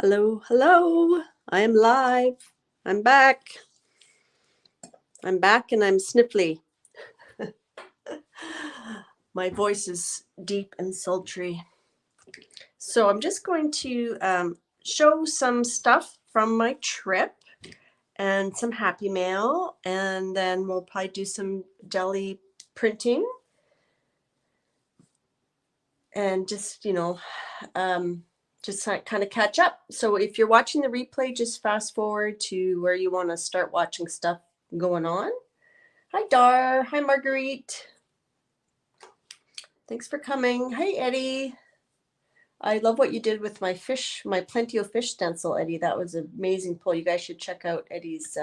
Hello, hello. I am live. I'm back. I'm back and I'm sniffly. My voice is deep and sultry. So I'm just going to show some stuff from my trip and some happy mail, and then we'll probably do some deli printing and just, just kind of catch up. So if you're watching the replay, just fast forward to where you want to start watching stuff going on. Hi, Dar. Hi, Marguerite. Thanks for coming. Hey, Eddie. I love what you did with my fish, my Plenty of Fish stencil, Eddie. That was an amazing pull. You guys should check out Eddie's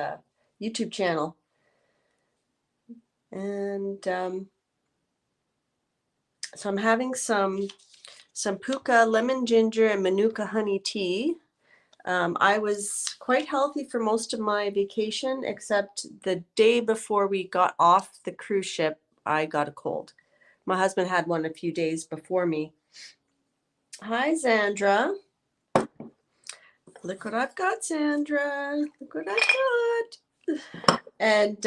YouTube channel. And so I'm having some puka lemon ginger and manuka honey tea. I was quite healthy for most of my vacation, except the day before we got off the cruise ship, I got a cold. My husband had one a few days before me. Hi, Zandra. Look what I've got, Sandra. Look what I've got. And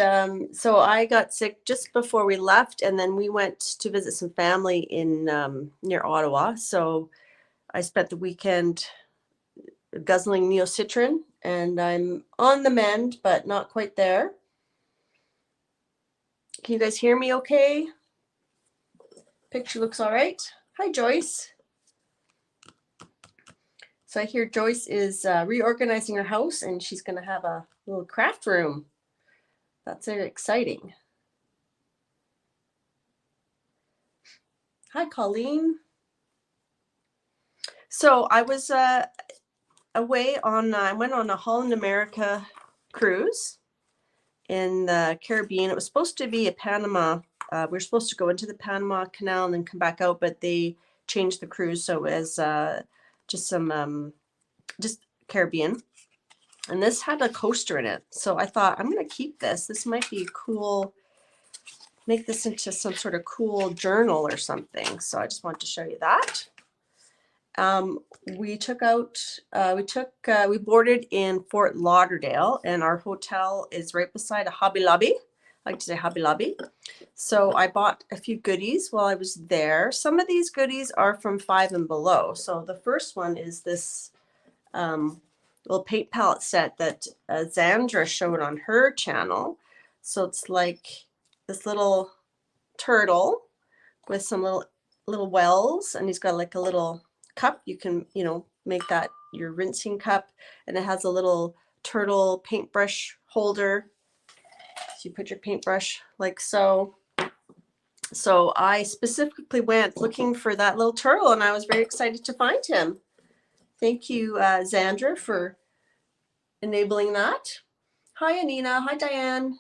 so I got sick just before we left, and then we went to visit some family in near Ottawa. So I spent the weekend guzzling neocitrin, and I'm on the mend, but not quite there. Can you guys hear me okay? Picture looks all right. Hi, Joyce. So I hear Joyce is reorganizing her house, and she's going to have a little craft room. That's very exciting. Hi, Colleen. So I was away on, I went on a Holland America cruise in the Caribbean. It was supposed to be a Panama. We were supposed to go into the Panama Canal and then come back out, but they changed the cruise. So it was just some, just Caribbean. And this had a coaster in it. So I thought, I'm going to keep this. This might be cool. Make this into some sort of cool journal or something. So I just wanted to show you that. We boarded in Fort Lauderdale, and our hotel is right beside a Hobby Lobby. I like to say Hobby Lobby. So I bought a few goodies while I was there. Some of these goodies are from Five and Below. So the first one is this little paint palette set that Zandra showed on her channel. So it's like this little turtle with some little wells, and he's got like a little cup. You can, make that your rinsing cup, and it has a little turtle paintbrush holder. So you put your paintbrush like so. So I specifically went looking for that little turtle, and I was very excited to find him. Thank you, Zandra, for enabling that. Hi, Anina. Hi, Diane.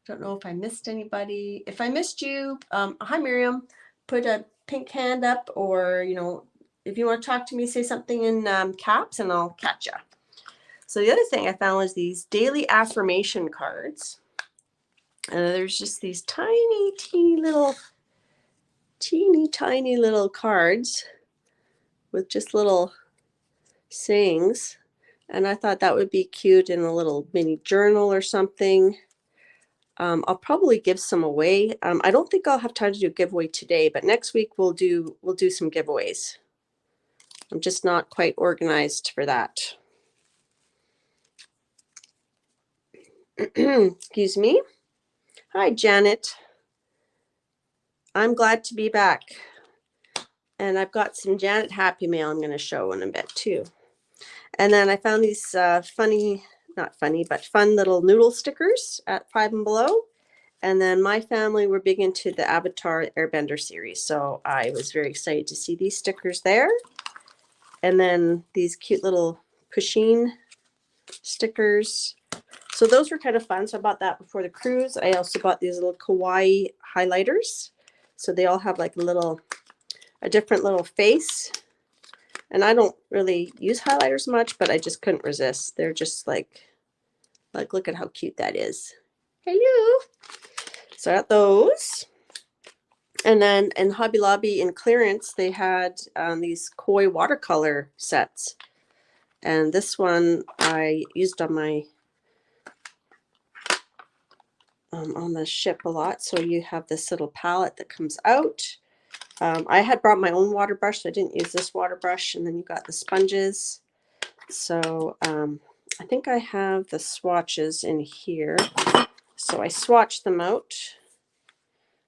Don't know if I missed anybody. If I missed you, hi, Miriam. Put a pink hand up, or, if you want to talk to me, say something in caps, and I'll catch you. So the other thing I found was these daily affirmation cards. And there's just these teeny tiny little cards with just little sayings. And I thought that would be cute in a little mini journal or something. I'll probably give some away. I don't think I'll have time to do a giveaway today, but next week we'll do some giveaways. I'm just not quite organized for that. Excuse me. Hi, Janet. I'm glad to be back. And I've got some Janet Happy Mail I'm going to show in a bit too. And then I found these fun little noodle stickers at Five and Below. And then my family were big into the Avatar Airbender series. So I was very excited to see these stickers there. And then these cute little Pusheen stickers. So those were kind of fun. So I bought that before the cruise. I also bought these little kawaii highlighters. So they all have like a different little face. And I don't really use highlighters much, but I just couldn't resist. They're just like look at how cute that is. Hello. So I got those. And then in Hobby Lobby in clearance, they had these koi watercolor sets. And this one I used on my on the ship a lot. So you have this little palette that comes out. I had brought my own water brush, so I didn't use this water brush. And then you got the sponges. So I think I have the swatches in here. So I swatched them out.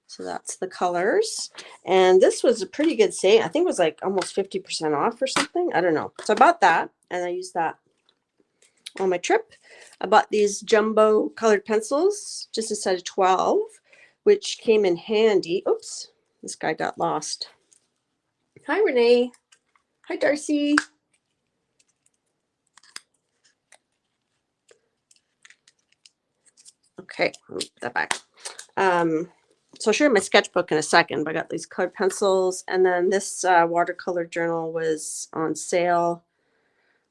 So that's the colors. And this was a pretty good sale. I think it was like almost 50% off or something. I don't know. So I bought that and I used that on my trip. I bought these jumbo colored pencils, just a set of 12, which came in handy. Oops, this guy got lost. Hi, Renee. Hi, Darcy. Okay, I'll put that back. So I'll show you my sketchbook in a second, but I got these colored pencils, and then this watercolor journal was on sale.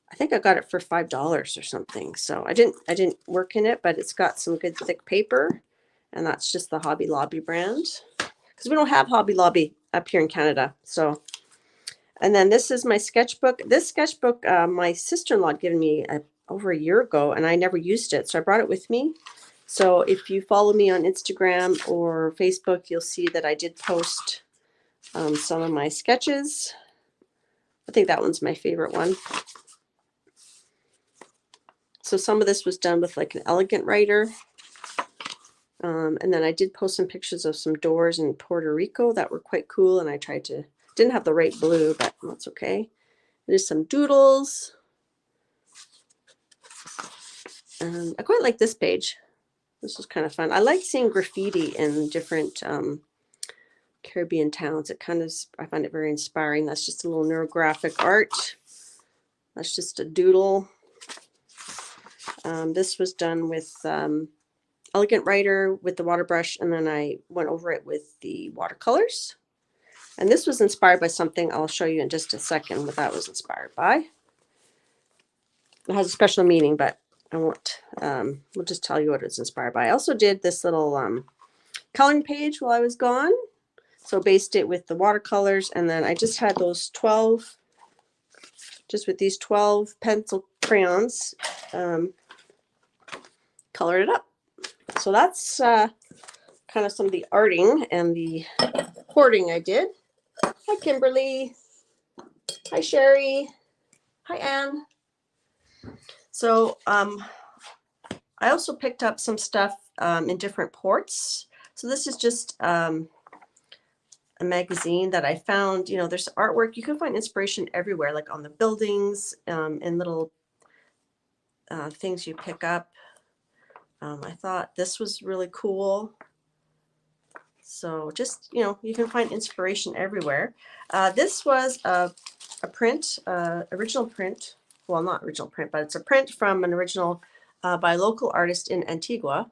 I think I got it for $5 or something. So I didn't work in it, but it's got some good thick paper, and that's just the Hobby Lobby brand, because we don't have Hobby Lobby up here in Canada. So, and then this is my sketchbook. This sketchbook my sister-in-law gave me over a year ago, and I never used it, so I brought it with me. So if you follow me on Instagram or Facebook, you'll see that I did post some of my sketches. I think that one's my favorite one. So some of this was done with like an elegant writer. And then I did post some pictures of some doors in Puerto Rico that were quite cool. And I tried to, didn't have the right blue, but that's okay. There's some doodles. And I quite like this page. This was kind of fun. I like seeing graffiti in different Caribbean towns. It kind of, I find it very inspiring. That's just a little neurographic art. That's just a doodle. This was done with elegant writer with the water brush, and then I went over it with the watercolors. And this was inspired by something I'll show you in just a second what that was inspired by. It has a special meaning, but I won't. We'll just tell you what it's inspired by. I also did this little coloring page while I was gone. So based it with the watercolors, and then I just had those 12, just with these 12 pencil crayons, colored it up. So that's kind of some of the arting and the hoarding I did. Hi, Kimberly. Hi, Sherry. Hi, Anne. So I also picked up some stuff in different ports. So this is just a magazine that I found. You know, there's artwork. You can find inspiration everywhere, like on the buildings and little things you pick up. I thought this was really cool. So just, you know, you can find inspiration everywhere. This was a print, original print. Well, not original print, but it's a print from an original by a local artist in Antigua.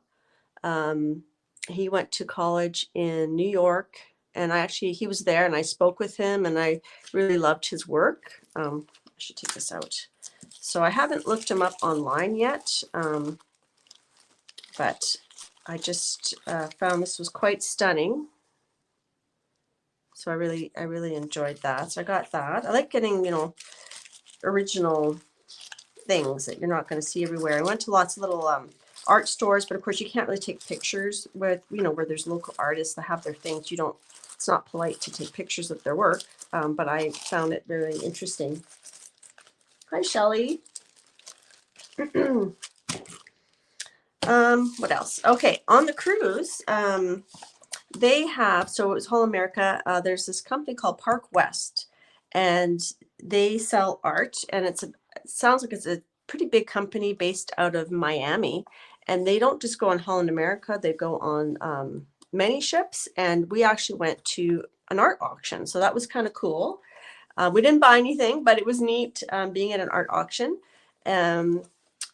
He went to college in New York, and he was there, and I spoke with him, and I really loved his work. I should take this out. So I haven't looked him up online yet, but I just found this was quite stunning. So I really enjoyed that. So I got that. I like getting, you know, original things that you're not going to see everywhere. I went to lots of little art stores, but of course you can't really take pictures with, you know, where there's local artists that have their things. You don't, it's not polite to take pictures of their work, but I found it very interesting. Hi, Shelley. What else? Okay, on the cruise, they have, so it was Whole America. There's this company called Park West, and they sell art, and it sounds like it's a pretty big company based out of Miami, and they don't just go on Holland America, they go on many ships, and we actually went to an art auction, so that was kind of cool. We didn't buy anything, but it was neat being at an art auction.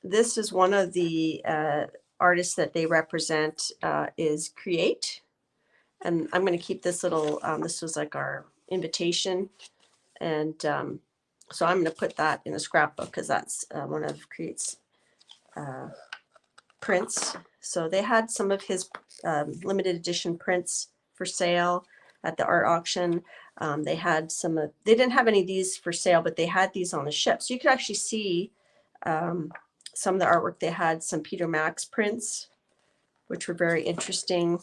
This is one of the artists that they represent is Create. And I'm going to keep this little, this was like our invitation. And so I'm going to put that in a scrapbook because that's one of Create's prints. So they had some of his limited edition prints for sale at the art auction. They had some of, they didn't have any of these for sale, but they had these on the ship. So you could actually see some of the artwork. They had some Peter Max prints, which were very interesting.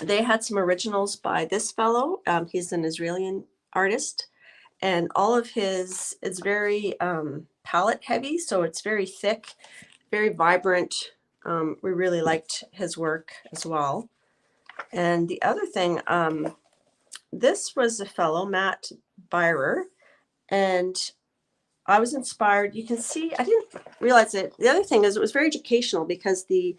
They had some originals by this fellow. He's an Israeli artist, and all of his, it's very palette heavy, so it's very thick, very vibrant. We really liked his work as well. And the other thing, this was a fellow, Matt Byrer, and I was inspired. You can see, I didn't realize it. The other thing is it was very educational because the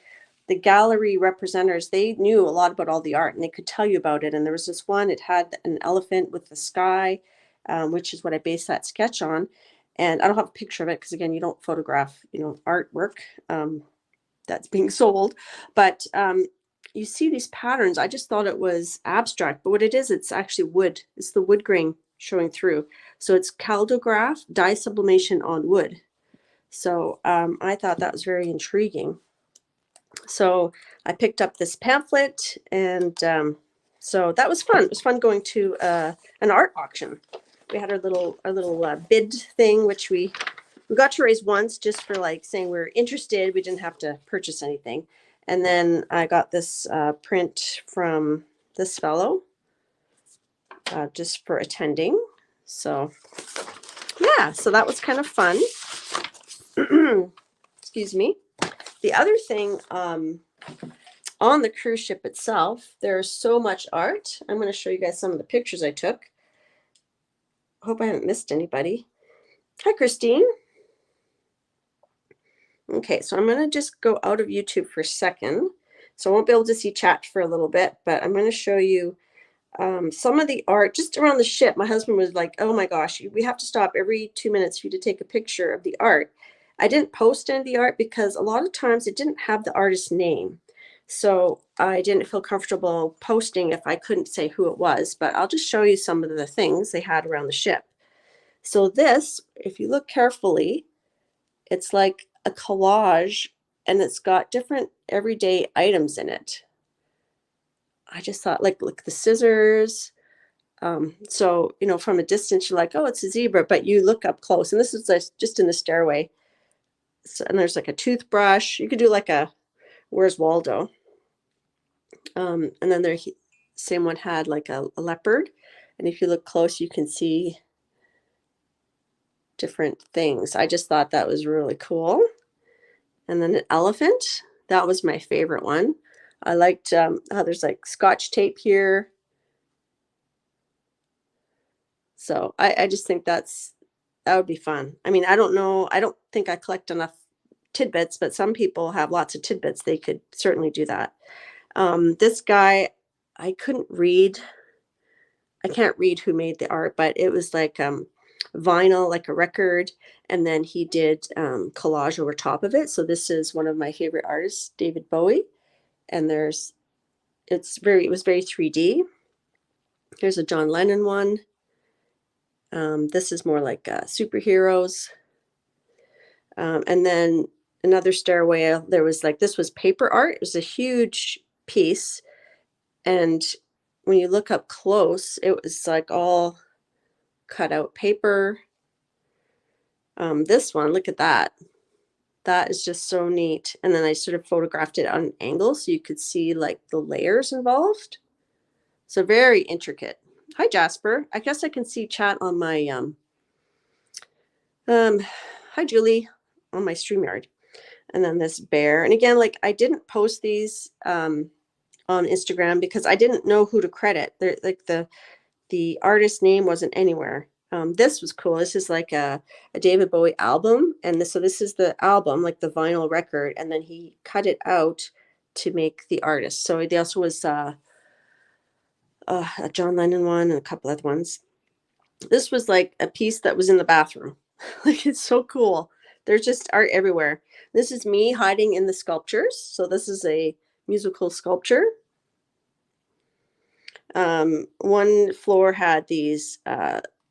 gallery representatives, they knew a lot about all the art and they could tell you about it. And there was this one, it had an elephant with the sky, which is what I based that sketch on. And I don't have a picture of it because, again, you don't photograph, you know, artwork that's being sold. But you see these patterns. I just thought it was abstract, but what it is, it's actually wood. It's the wood grain showing through. So it's caldograph, dye sublimation on wood. So I thought that was very intriguing. So I picked up this pamphlet, and so that was fun. It was fun going to an art auction. We had our little bid thing, which we got to raise once just for like saying we're interested. We didn't have to purchase anything. And then I got this print from this fellow just for attending. So yeah, so that was kind of fun. Excuse me. The other thing, on the cruise ship itself, there's so much art. I'm going to show you guys some of the pictures I took. Hope I haven't missed anybody. Hi, Christine. Okay, so I'm going to just go out of YouTube for a second. So I won't be able to see chat for a little bit, but I'm going to show you some of the art just around the ship. My husband was like, oh my gosh, we have to stop every 2 minutes for you to take a picture of the art. I didn't post any of the art because a lot of times it didn't have the artist's name. So I didn't feel comfortable posting if I couldn't say who it was, but I'll just show you some of the things they had around the ship. So this, if you look carefully, it's like a collage and it's got different everyday items in it. I just thought, like, look, the scissors. So, you know, from a distance, you're like, oh, it's a zebra, but you look up close, and this is just in the stairway. So, and there's like a toothbrush. You could do like a Where's Waldo? And then there, same one had like a leopard. And if you look close, you can see different things. I just thought that was really cool. And then an elephant. That was my favorite one. I liked how there's like Scotch tape here. So I just think that would be fun. I mean, I don't know. I don't think I collect enough tidbits, but some people have lots of tidbits. They could certainly do that. This guy, I couldn't read. I can't read who made the art, but it was like vinyl, like a record. And then he did collage over top of it. So this is one of my favorite artists, David Bowie. And it was very 3D. Here's a John Lennon one. This is more like superheroes. And then another stairway, there was like, this was paper art. It was a huge piece. And when you look up close, it was like all cut out paper. This one, look at that. That is just so neat. And then I sort of photographed it on an angle so you could see like the layers involved. So very intricate. Hi, Jasper. I guess I can see chat on my, hi, Julie, on my StreamYard. And then this bear. And again, like I didn't post these on Instagram because I didn't know who to credit. They're, like the artist's name wasn't anywhere. This was cool. This is like a David Bowie album. And so this is the album, like the vinyl record. And then he cut it out to make the artist. So there also was a John Lennon one and a couple other ones. This was like a piece that was in the bathroom. Like, it's so cool. There's just art everywhere. This is me hiding in the sculptures. So this is a musical sculpture. One floor had these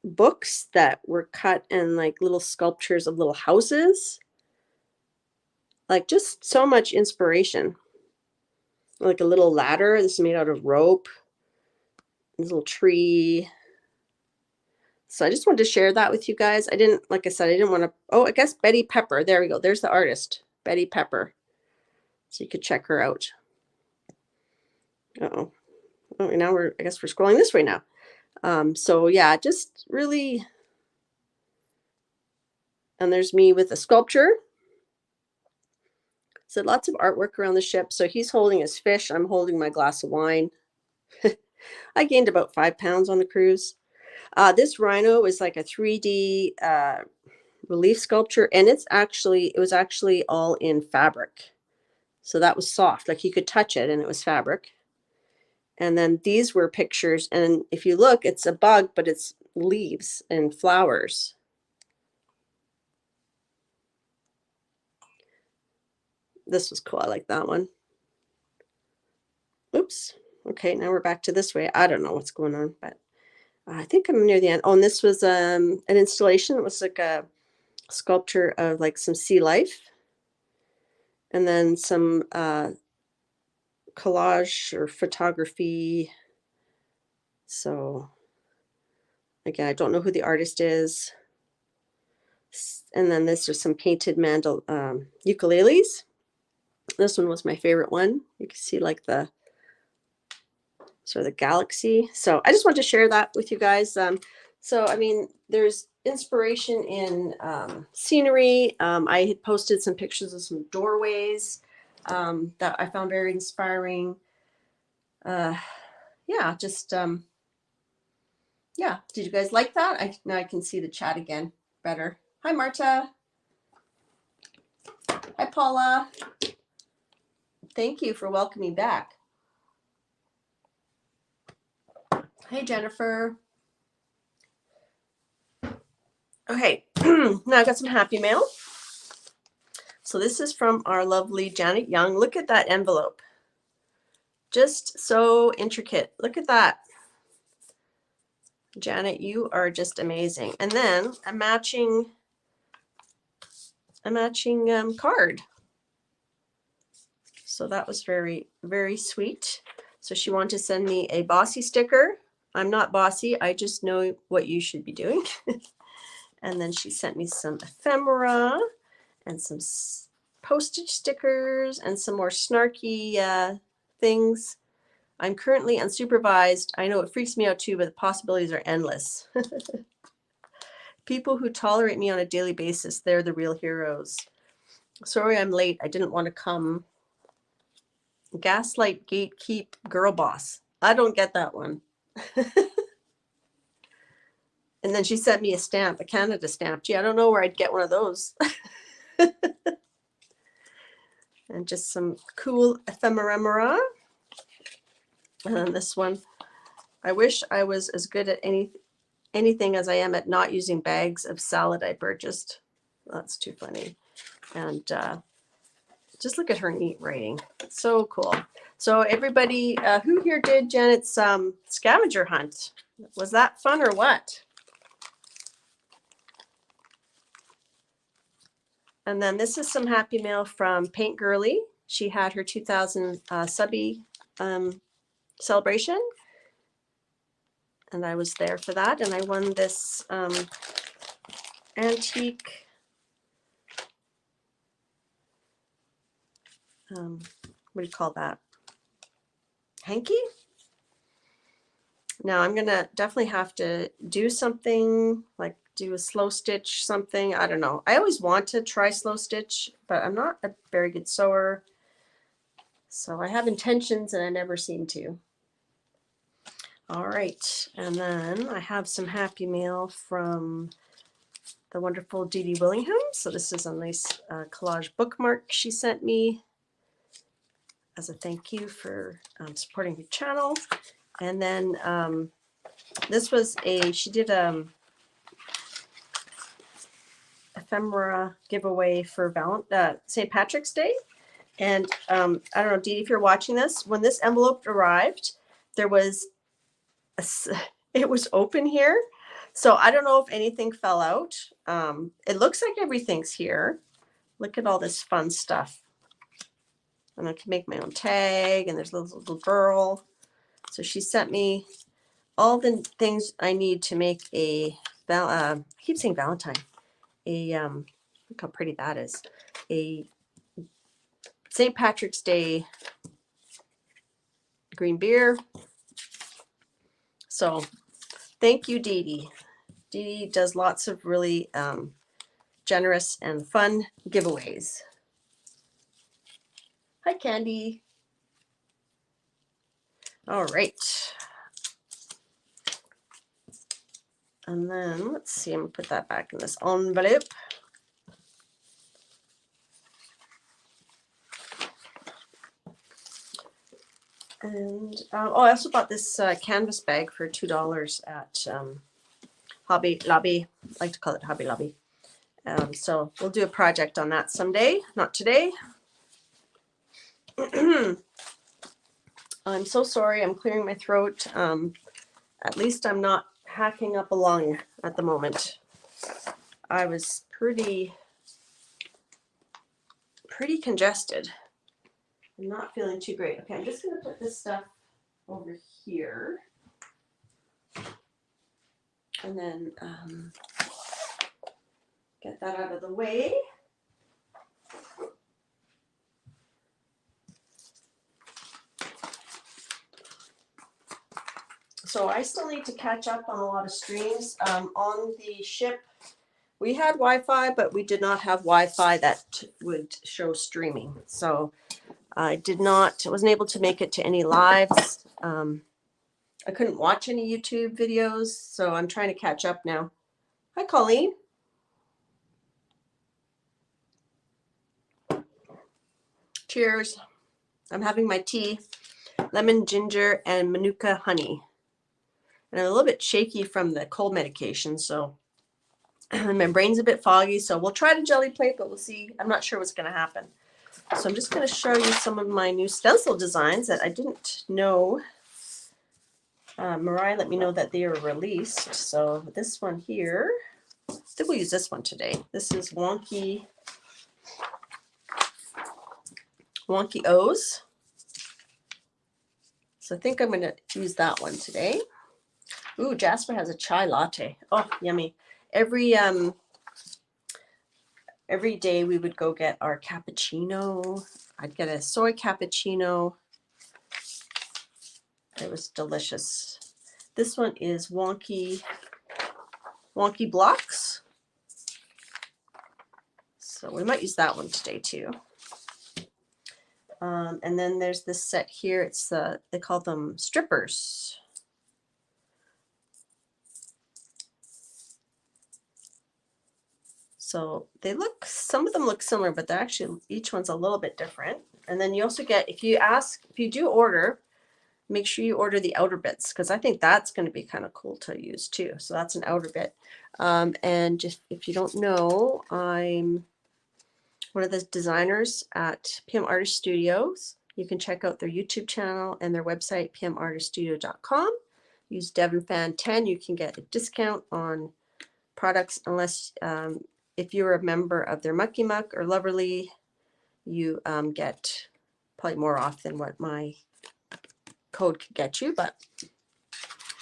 books that were cut in like little sculptures of little houses. Like, just so much inspiration. Like a little ladder. This is made out of rope. This little tree. So I just wanted to share that with you guys. I didn't, like I said, I didn't want to, oh, I guess Betty Pepper. There we go. There's the artist, Betty Pepper. So you could check her out. Uh-oh. Oh, now I guess we're scrolling this way now. So yeah, just really, and there's me with a sculpture. So lots of artwork around the ship. So he's holding his fish. I'm holding my glass of wine. I gained about 5 pounds on the cruise. This rhino is like a 3D relief sculpture, and it was actually all in fabric. So that was soft, like you could touch it and it was fabric. And then these were pictures, and if you look, it's a bug, but it's leaves and flowers. This was cool. I like that one. Oops. Okay, now we're back to this way. I don't know what's going on, but I think I'm near the end. Oh, and this was an installation. It was like a sculpture of like some sea life, and then some collage or photography. So again, I don't know who the artist is. And then this is some painted ukuleles. This one was my favorite one. You can see like the sort of the galaxy. So I just want to share that with you guys. So, I mean, there's inspiration in scenery. I had posted some pictures of some doorways that I found very inspiring. Yeah, just, yeah. Did you guys like that? Now I can see the chat again better. Hi, Marta. Hi, Paula. Thank you for welcoming back. Hey, Jennifer. Okay, now I got some happy mail. So this is from our lovely Janet Young. Look at that envelope. Just so intricate. Look at that. Janet, you are just amazing. And then a matching card. So that was very, very sweet. So she wanted to send me a bossy sticker. I'm not bossy. I just know what you should be doing. And then she sent me some ephemera and some postage stickers and some more snarky things. I'm currently unsupervised. I know it freaks me out too, but the possibilities are endless. People who tolerate me on a daily basis, they're the real heroes. Sorry I'm late. I didn't want to come. Gaslight, gatekeep, girl boss. I don't get that one. And then she sent me a stamp, a Canada stamp. Gee, I don't know where I'd get one of those. And just some cool ephemera. And then this one. I wish I was as good at anything as I am at not using bags of salad I purchased. That's too funny. And just look at her neat writing. It's so cool. So everybody, who here did Janet's scavenger hunt? Was that fun or what? And then this is some happy mail from Paint Girly. She had her 2000 subby celebration. And I was there for that. And I won this antique what do you call that? Hanky? Now I'm gonna definitely have to do something like do a slow stitch something. I don't know. I always want to try slow stitch, but I'm not a very good sewer. So I have intentions and I never seem to. All right. And then I have some happy mail from the wonderful Dee Dee Willingham. So this is a nice collage bookmark she sent me as a thank you for supporting her channel. And then this was she did ephemera giveaway for St. Patrick's Day. And I don't know, Dee, if you're watching this, when this envelope arrived, there was it was open here. So I don't know if anything fell out. It looks like everything's here. Look at all this fun stuff. And I can make my own tag, and there's a little girl. So she sent me all the things I need to make a, I keep saying Valentine, look how pretty that is, a St. Patrick's Day green beer. So thank you, Dee Dee. Dee Dee does lots of really generous and fun giveaways. Hi, Candy. All right. And then let's see, I'm gonna put that back in this envelope. And oh, I also bought this canvas bag for $2 at Hobby Lobby. I like to call it Hobby Lobby. So we'll do a project on that someday, not today. I'm so sorry, I'm clearing my throat. At least I'm not hacking up a lung at the moment. I was pretty congested. I'm not feeling too great. Okay, I'm just going to put this stuff over here. And then get that out of the way. So I still need to catch up on a lot of streams. On the ship, we had Wi-Fi, but we did not have Wi-Fi that would show streaming. So I wasn't able to make it to any lives. I couldn't watch any YouTube videos, so I'm trying to catch up now. Hi, Colleen. Cheers. I'm having my tea, lemon, ginger, and manuka honey. And I'm a little bit shaky from the cold medication, so my brain's a bit foggy. So we'll try to jelly plate, but we'll see. I'm not sure what's going to happen. So I'm just going to show you some of my new stencil designs that I didn't know. Mariah let me know that they were released. So this one here, I think we'll use this one today. This is Wonky O's. So I think I'm going to use that one today. Ooh, Jasper has a chai latte. Oh, yummy. Every day we would go get our cappuccino. I'd get a soy cappuccino. It was delicious. This one is Wonky Blocks. So we might use that one today too. And then there's this set here. It's they call them strippers. So some of them look similar, but they're actually, each one's a little bit different. And then you also get, if you do order, make sure you order the outer bits, because I think that's going to be kind of cool to use too. So that's an outer bit. And just, if you don't know, I'm one of the designers at PM Artist Studios. You can check out their YouTube channel and their website, pmartiststudio.com. Use DevonFan10. You can get a discount on products, unless if you're a member of their Mucky Muck or Loverly, you get probably more off than what my code could get you, but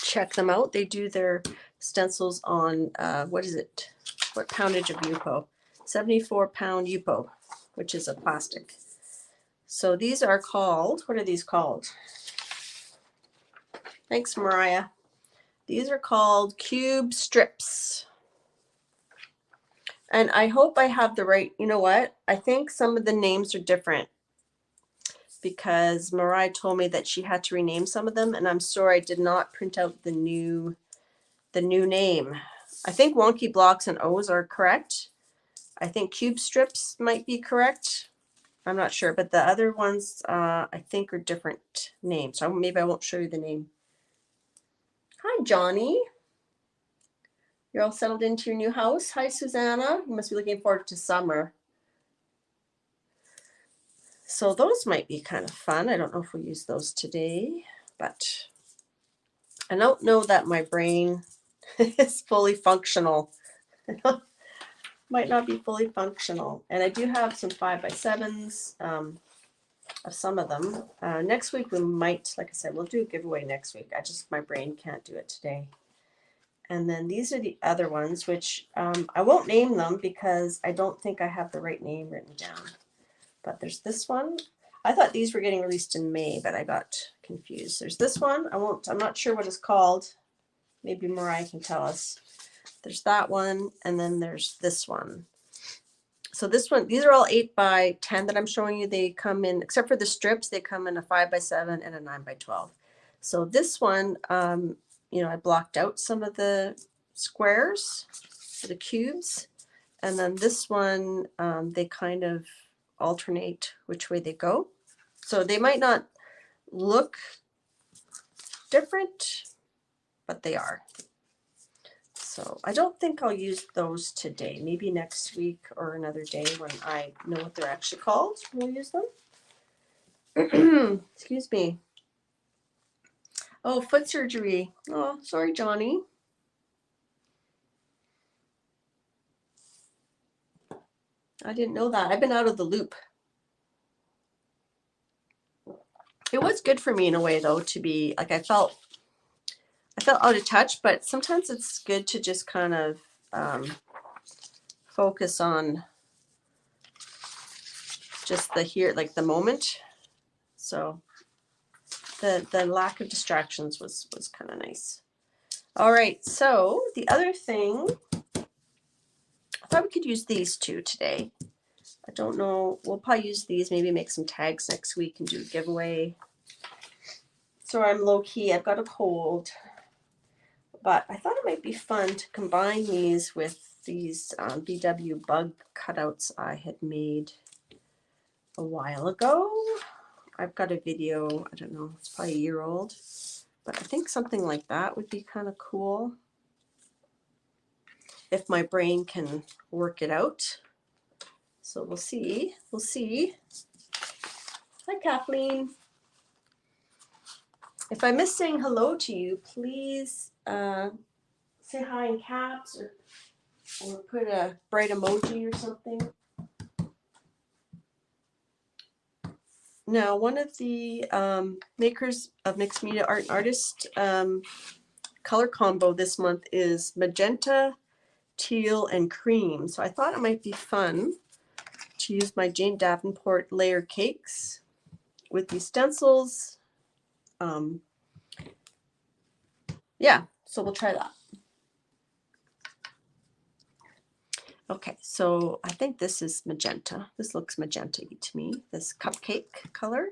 check them out. They do their stencils on, what poundage of Yupo? 74-pound Yupo, which is a plastic. So these are called, what are these called? Thanks, Mariah. These are called cube strips. And I hope I have the right, you know what? I think some of the names are different, because Mariah told me that she had to rename some of them, and I'm sorry I did not print out the new name. I think Wonky Blocks and O's are correct. I think cube strips might be correct. I'm not sure, but the other ones I think are different names. So maybe I won't show you the name. Hi, Johnny. You're all settled into your new house. Hi, Susanna. You must be looking forward to summer. So those might be kind of fun. I don't know if we'll use those today, but I don't know that my brain is fully functional. Might not be fully functional. And I do have some 5x7s. of some of them. Next week we might, like I said, we'll do a giveaway next week. My brain can't do it today. And then these are the other ones, which I won't name them because I don't think I have the right name written down. But there's this one. I thought these were getting released in May, but I got confused. There's this one. I'm not sure what it's called. Maybe Mariah can tell us. There's that one, and then there's this one. So this one, these are all 8 by 10 that I'm showing you. They come in, except for the strips, they come in a 5 by 7 and a 9 by 12. So this one, you know, I blocked out some of the squares, the cubes, and then this one, they kind of alternate which way they go. So they might not look different, but they are. So I don't think I'll use those today. Maybe next week or another day when I know what they're actually called, we'll use them. Excuse me. Oh, foot surgery. Oh, sorry, Johnny. I didn't know that. I've been out of the loop. It was good for me in a way, though, to be like I felt out of touch, but sometimes it's good to just kind of focus on just the moment. So the lack of distractions was kind of nice. All right, so the other thing, I thought we could use these two today. I don't know, we'll probably use these, maybe make some tags next week and do a giveaway. So I'm low key, I've got a cold, but I thought it might be fun to combine these with these VW bug cutouts I had made a while ago. I've got a video, I don't know, it's probably a year old, but I think something like that would be kind of cool if my brain can work it out. So we'll see. We'll see. Hi, Kathleen. If I miss saying hello to you, please say hi in caps or put a bright emoji or something. Now, one of the makers of Mixed Media Art and Artist color combo this month is magenta, teal, and cream. So I thought it might be fun to use my Jane Davenport layer cakes with these stencils. Yeah, so we'll try that. Okay, so I think this is magenta. This looks magenta-y to me, this cupcake color.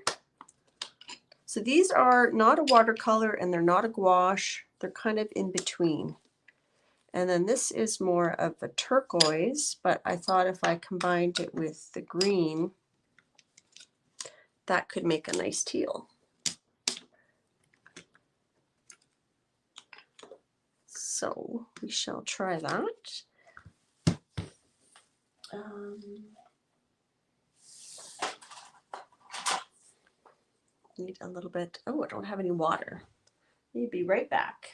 So these are not a watercolor and they're not a gouache. They're kind of in between. And then this is more of a turquoise, but I thought if I combined it with the green, that could make a nice teal. So we shall try that. Need a little bit. Oh, I don't have any water. Need to be right back.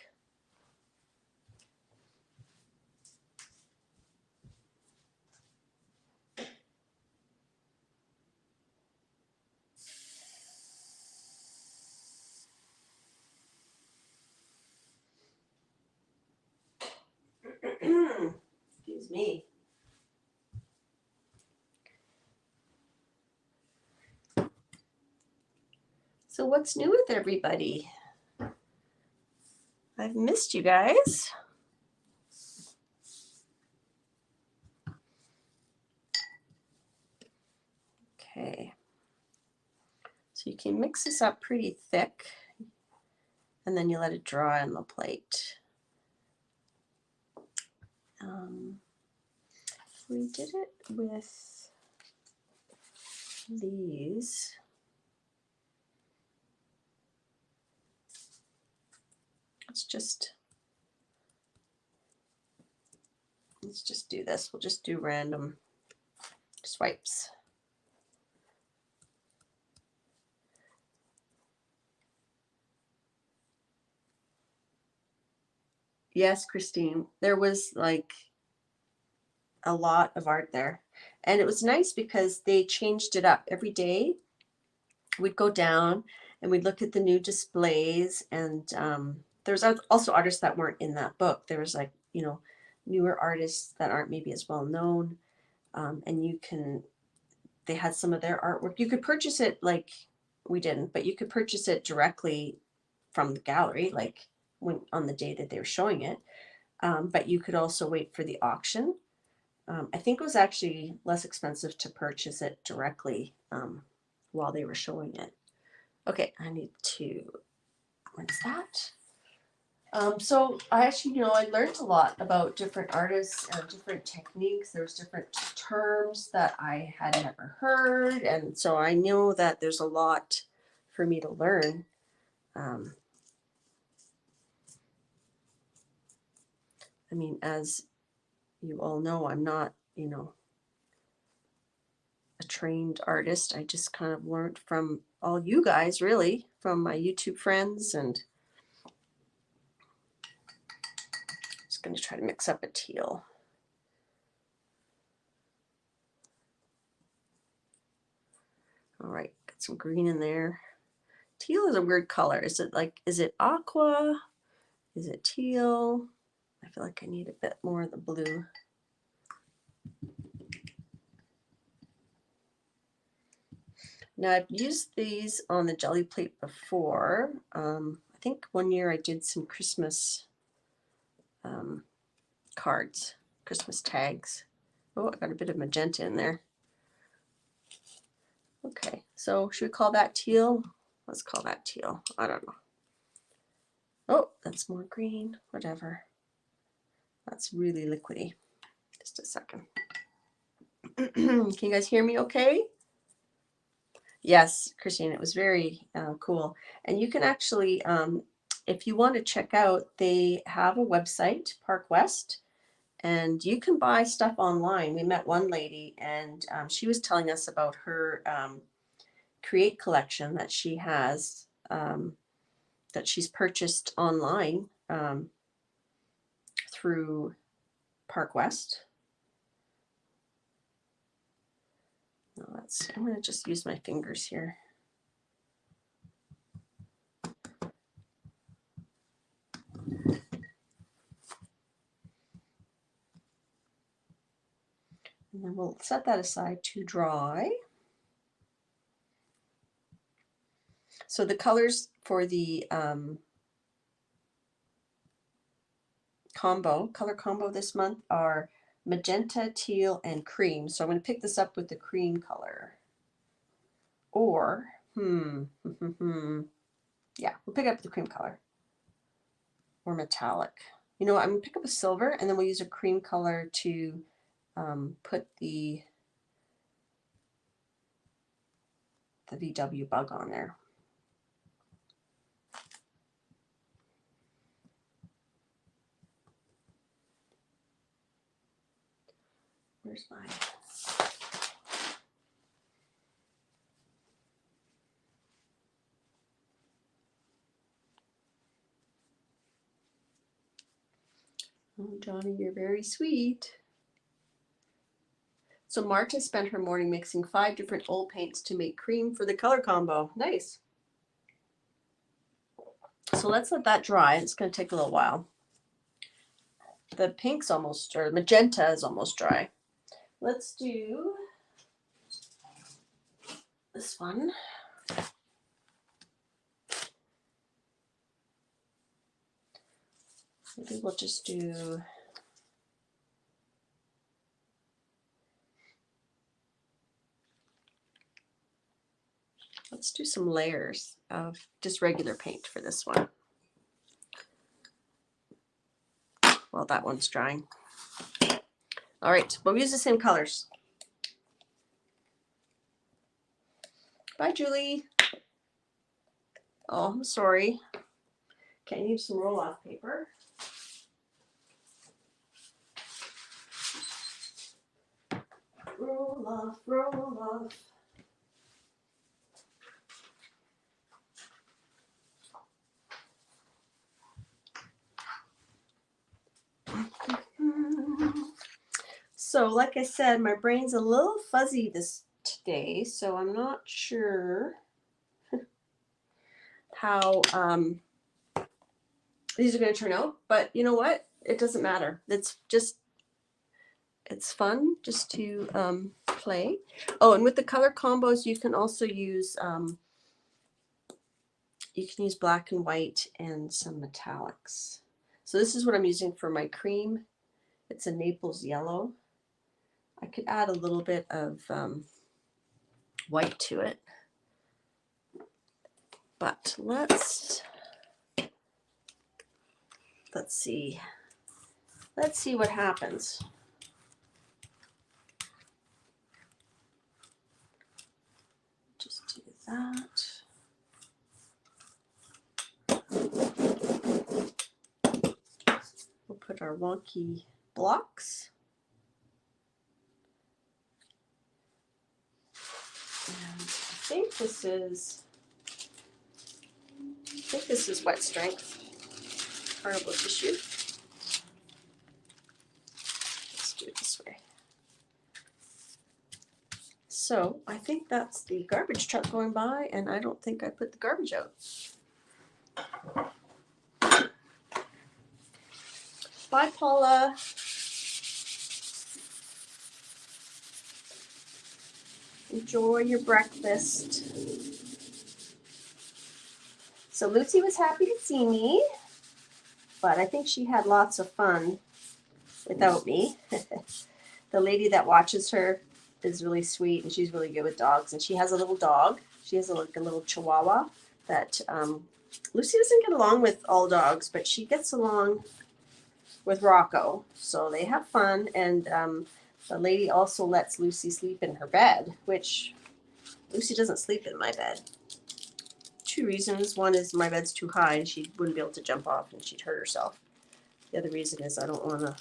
Excuse me. So what's new with everybody? I've missed you guys. Okay. So you can mix this up pretty thick and then you let it dry on the plate. If we did it with these, let's just do this. We'll just do random swipes. Yes, Christine, there was like a lot of art there. And it was nice because they changed it up every day. we'd go down and we'd look at the new displays. And there's also artists that weren't in that book. There was like, you know, newer artists that aren't maybe as well known. And they had some of their artwork. You could purchase it, like we didn't, but you could purchase it directly from the gallery, like when on the day that they were showing it. But you could also wait for the auction. I think it was actually less expensive to purchase it directly while they were showing it. Okay, I need to, what's that? So I actually, you know, I learned a lot about different artists and different techniques. There's different terms that I had never heard. And so I know that there's a lot for me to learn. I mean, as you all know, I'm not, you know, a trained artist. I just kind of learned from all you guys, really, from my YouTube friends. And just going to try to mix up a teal. All right, got some green in there. Teal is a weird color. Is it aqua? Is it teal? I feel like I need a bit more of the blue. Now I've used these on the jelly plate before. I think one year I did some Christmas cards, Christmas tags. Oh, I got a bit of magenta in there. Okay, so should we call that teal? Let's call that teal. I don't know. Oh, that's more green, whatever. That's really liquidy. Just a second. Can you guys hear me okay? Yes, Christine, it was very cool. And you can actually, if you want to check out, they have a website, Park West, and you can buy stuff online. We met one lady, and she was telling us about her Create collection that she has, that she's purchased online through Park West. No, I'm going to just use my fingers here. And then we'll set that aside to dry. So the colors for the color combo this month are magenta, teal, and cream. So I'm going to pick this up with the cream color. Or, yeah, we'll pick up the cream color. Or metallic. You know what, I'm going to pick up a silver, and then we'll use a cream color to put the VW bug on there. Where's mine? Oh, Johnny, you're very sweet. So Marta spent her morning mixing 5 different oil paints to make cream for the color combo. Nice. So let's let that dry. It's going to take a little while. The pink's almost, or magenta is almost dry. Let's do this one. Maybe we'll just do, let's do some layers of just regular paint for this one. Well, that one's drying. All right, we'll use the same colors. Bye, Julie. Oh, I'm sorry. Okay, I need some roll-off paper. Roll off, roll off. So like I said, my brain's a little fuzzy today, so I'm not sure how these are going to turn out, but you know what? It doesn't matter. It's fun just to play. Oh, and with the color combos, you can also use black and white and some metallics. So this is what I'm using for my cream. It's a Naples yellow. I could add a little bit of white to it, but let's see. Let's see what happens. Just do that. We'll put our wonky blocks. And I think this is wet strength carnival tissue. Let's do it this way. So I think that's the garbage truck going by, and I don't think I put the garbage out. Bye, Paula. Enjoy your breakfast. So Lucy was happy to see me, but I think she had lots of fun without me. The lady that watches her is really sweet, and she's really good with dogs, and she has a little dog. She has a little chihuahua that Lucy doesn't get along with all dogs, but she gets along with Rocco, so they have fun. And the lady also lets Lucy sleep in her bed, which Lucy doesn't sleep in my bed. 2 reasons. One is my bed's too high and she wouldn't be able to jump off and she'd hurt herself. The other reason is I don't want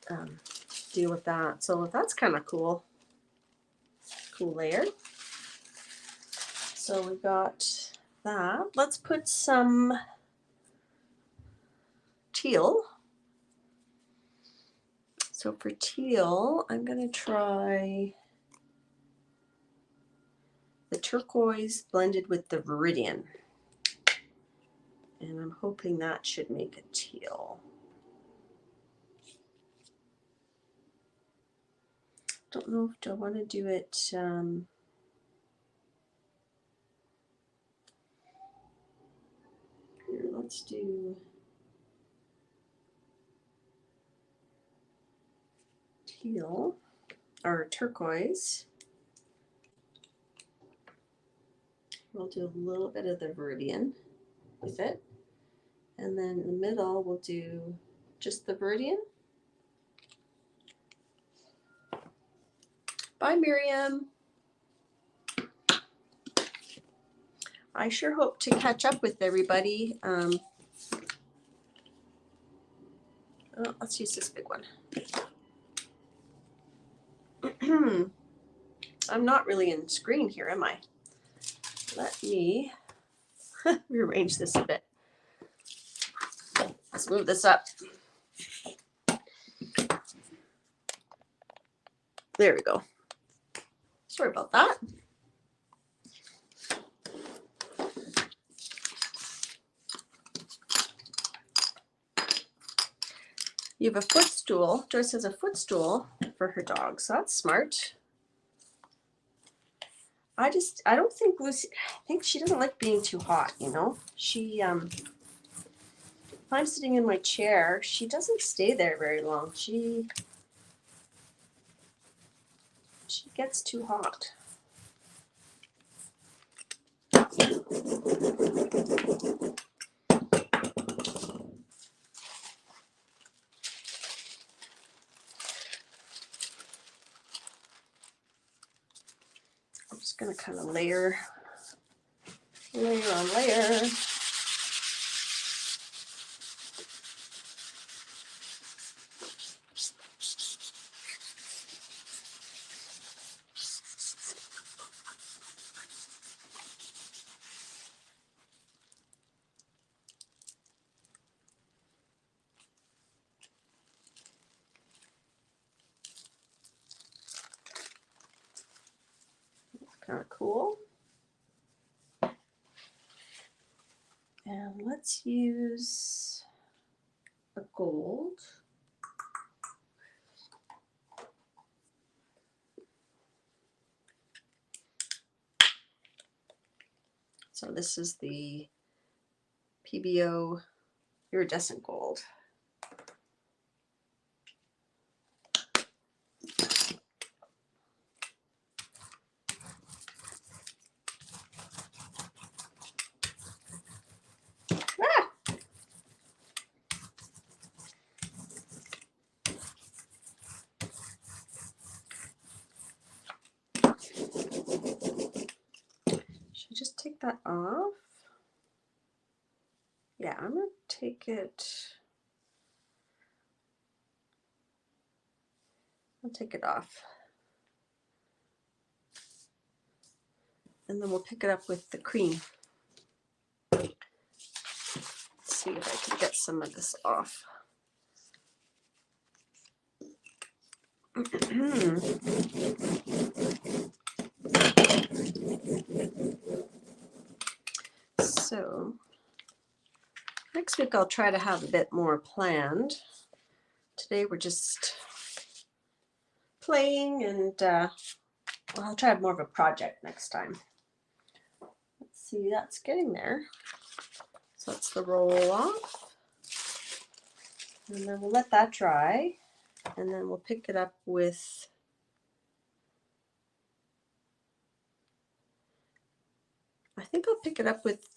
to deal with that. So that's kind of cool. Cool layer. So we got that. Let's put some teal. So for teal, I'm going to try the turquoise blended with the viridian. And I'm hoping that should make a teal. Don't know if I want to do it here. Let's do teal or turquoise. We'll do a little bit of the viridian with it. And then in the middle, we'll do just the viridian. Bye, Miriam. I sure hope to catch up with everybody. Oh, let's use this big one. I'm not really in screen here, am I? Let me rearrange this a bit. Let's move this up. There we go. Sorry about that. You have a footstool. Joyce has a footstool for her dog, so that's smart. I don't think Lucy, I think she doesn't like being too hot, you know? She, if I'm sitting in my chair, she doesn't stay there very long. She gets too hot. I'm just going to kind of layer on layer. Kind of cool. let's use a gold. So this is the PBO iridescent gold. Should I just take that off? Yeah, I'm going to take it. I'll take it off. And then we'll pick it up with the cream. Let's see if I can get some of this off. So next week I'll try to have a bit more planned. Today we're just playing, and well, I'll try to have more of a project next time. Let's see, that's getting there. So that's the roll off. And then we'll let that dry, and then we'll pick it up with I think I'll pick it up with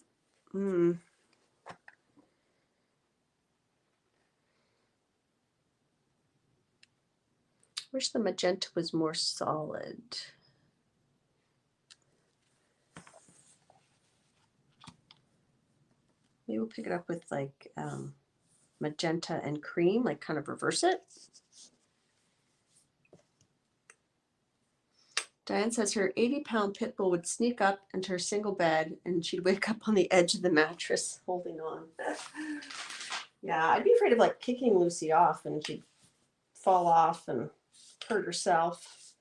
wish the magenta was more solid. Maybe we'll pick it up with like magenta and cream, like kind of reverse it. Diane says her 80-pound pit bull would sneak up into her single bed and she'd wake up on the edge of the mattress holding on. Yeah, I'd be afraid of like kicking Lucy off and she'd fall off and hurt herself.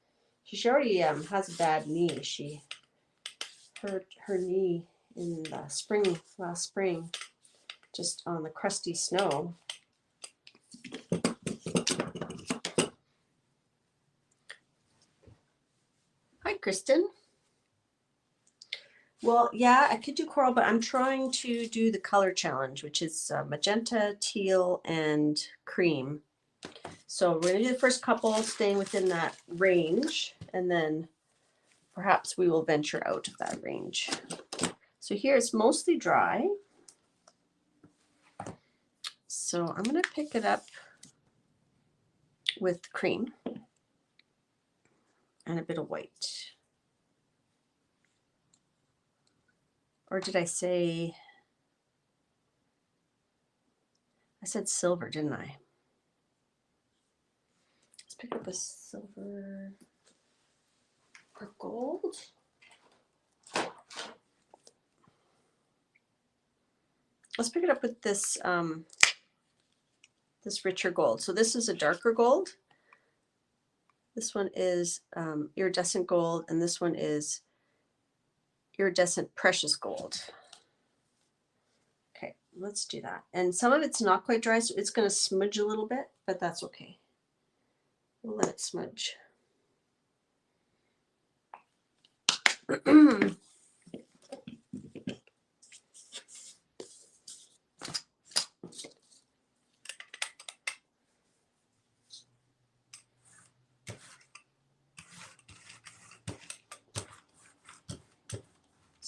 She already has a bad knee. She hurt her knee in the spring, last spring, just on the crusty snow. Hi, Kristen. Well, yeah, I could do coral, but I'm trying to do the color challenge, which is magenta, teal, and cream. So we're going to do the first couple, staying within that range, and then perhaps we will venture out of that range. So here it's mostly dry. So I'm going to pick it up with cream and a bit of white. Or did I say, I said silver, didn't I? Let's pick up a silver or gold. Let's pick it up with this, this richer gold. So this is a darker gold. This one is iridescent gold, and this one is iridescent precious gold. Okay, let's do that. And some of it's not quite dry, so it's going to smudge a little bit, but that's okay. We'll let it smudge.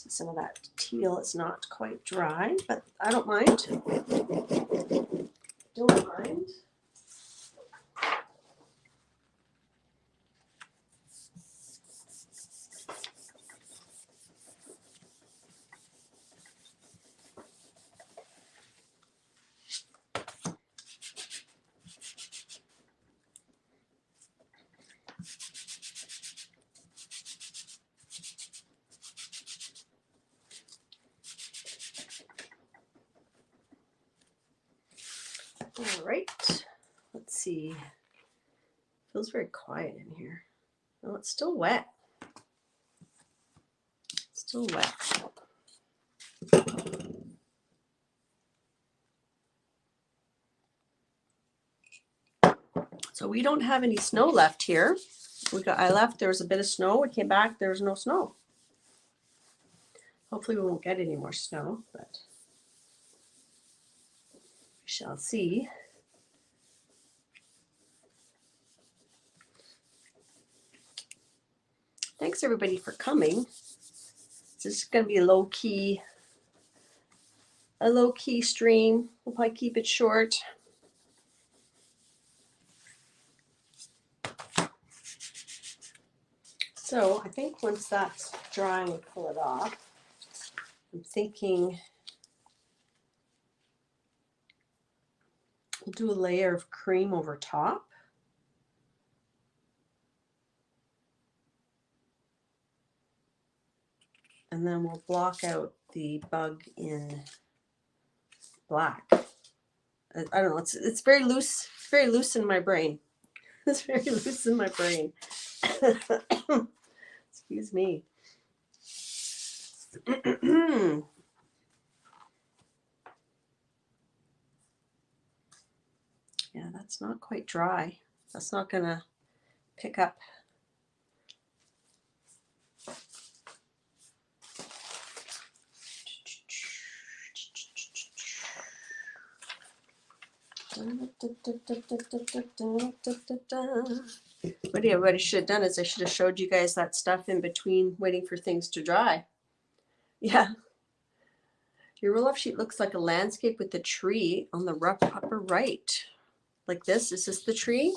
Some of that teal is not quite dry, but I don't mind. Don't mind. All right, let's see. Feels very quiet in here. Oh, it's still wet. Still wet. So we don't have any snow left here. I left, there was a bit of snow. We came back, there was no snow. Hopefully we won't get any more snow, but we shall see. Thanks everybody for coming. This is going to be a low-key stream. We'll probably keep it short. So I think once that's drying, we'll pull it off. I'm thinking we'll do a layer of cream over top. And then we'll block out the bug in black. I don't know, it's very loose. It's very loose in my brain. It's very loose in my brain. Excuse me. Yeah, that's not quite dry. That's not gonna pick up. What I should have done is I should have showed you guys that stuff in between waiting for things to dry. Yeah. Your roll-off sheet looks like a landscape with the tree on the rough upper right. Like this. Is this the tree?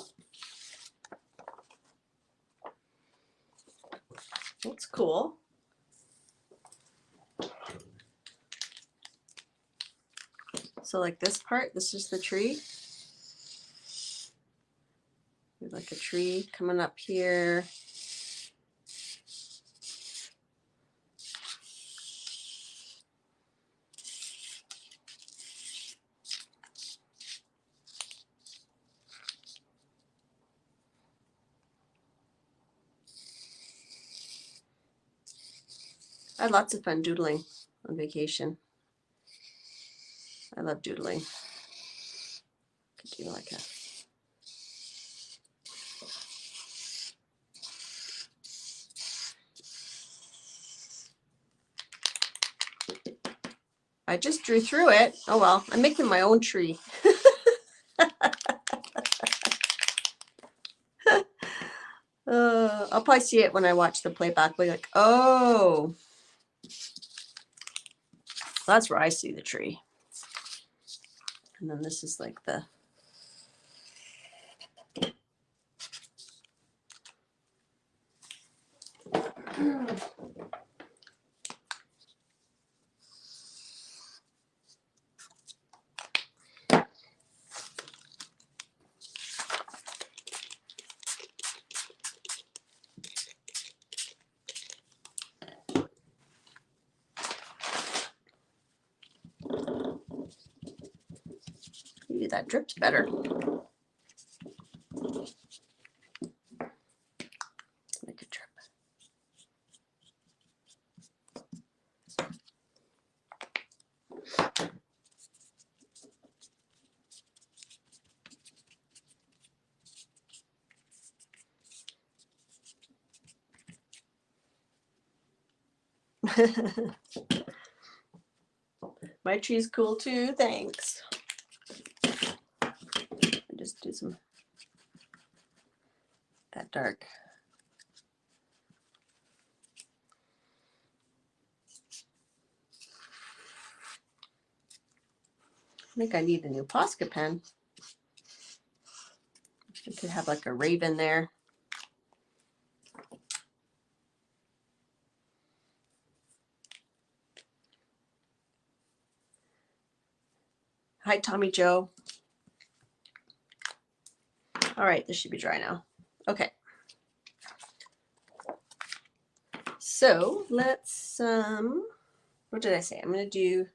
Looks cool. So like this part, this is the tree. There's like a tree coming up here. I had lots of fun doodling on vacation. I love doodling. Could do like a I just drew through it. Oh well, I'm making my own tree. I'll probably see it when I watch the playback. I'll be like, oh, that's where I see the tree. And then this is like the maybe that drips better. Make a drip. My tree's cool too, thanks. Just do some that dark. I think I need a new Posca pen. I could have like a raven there. Hi, Tommy Joe. All right, this should be dry now. Okay. So let's, what did I say? I'm going to do,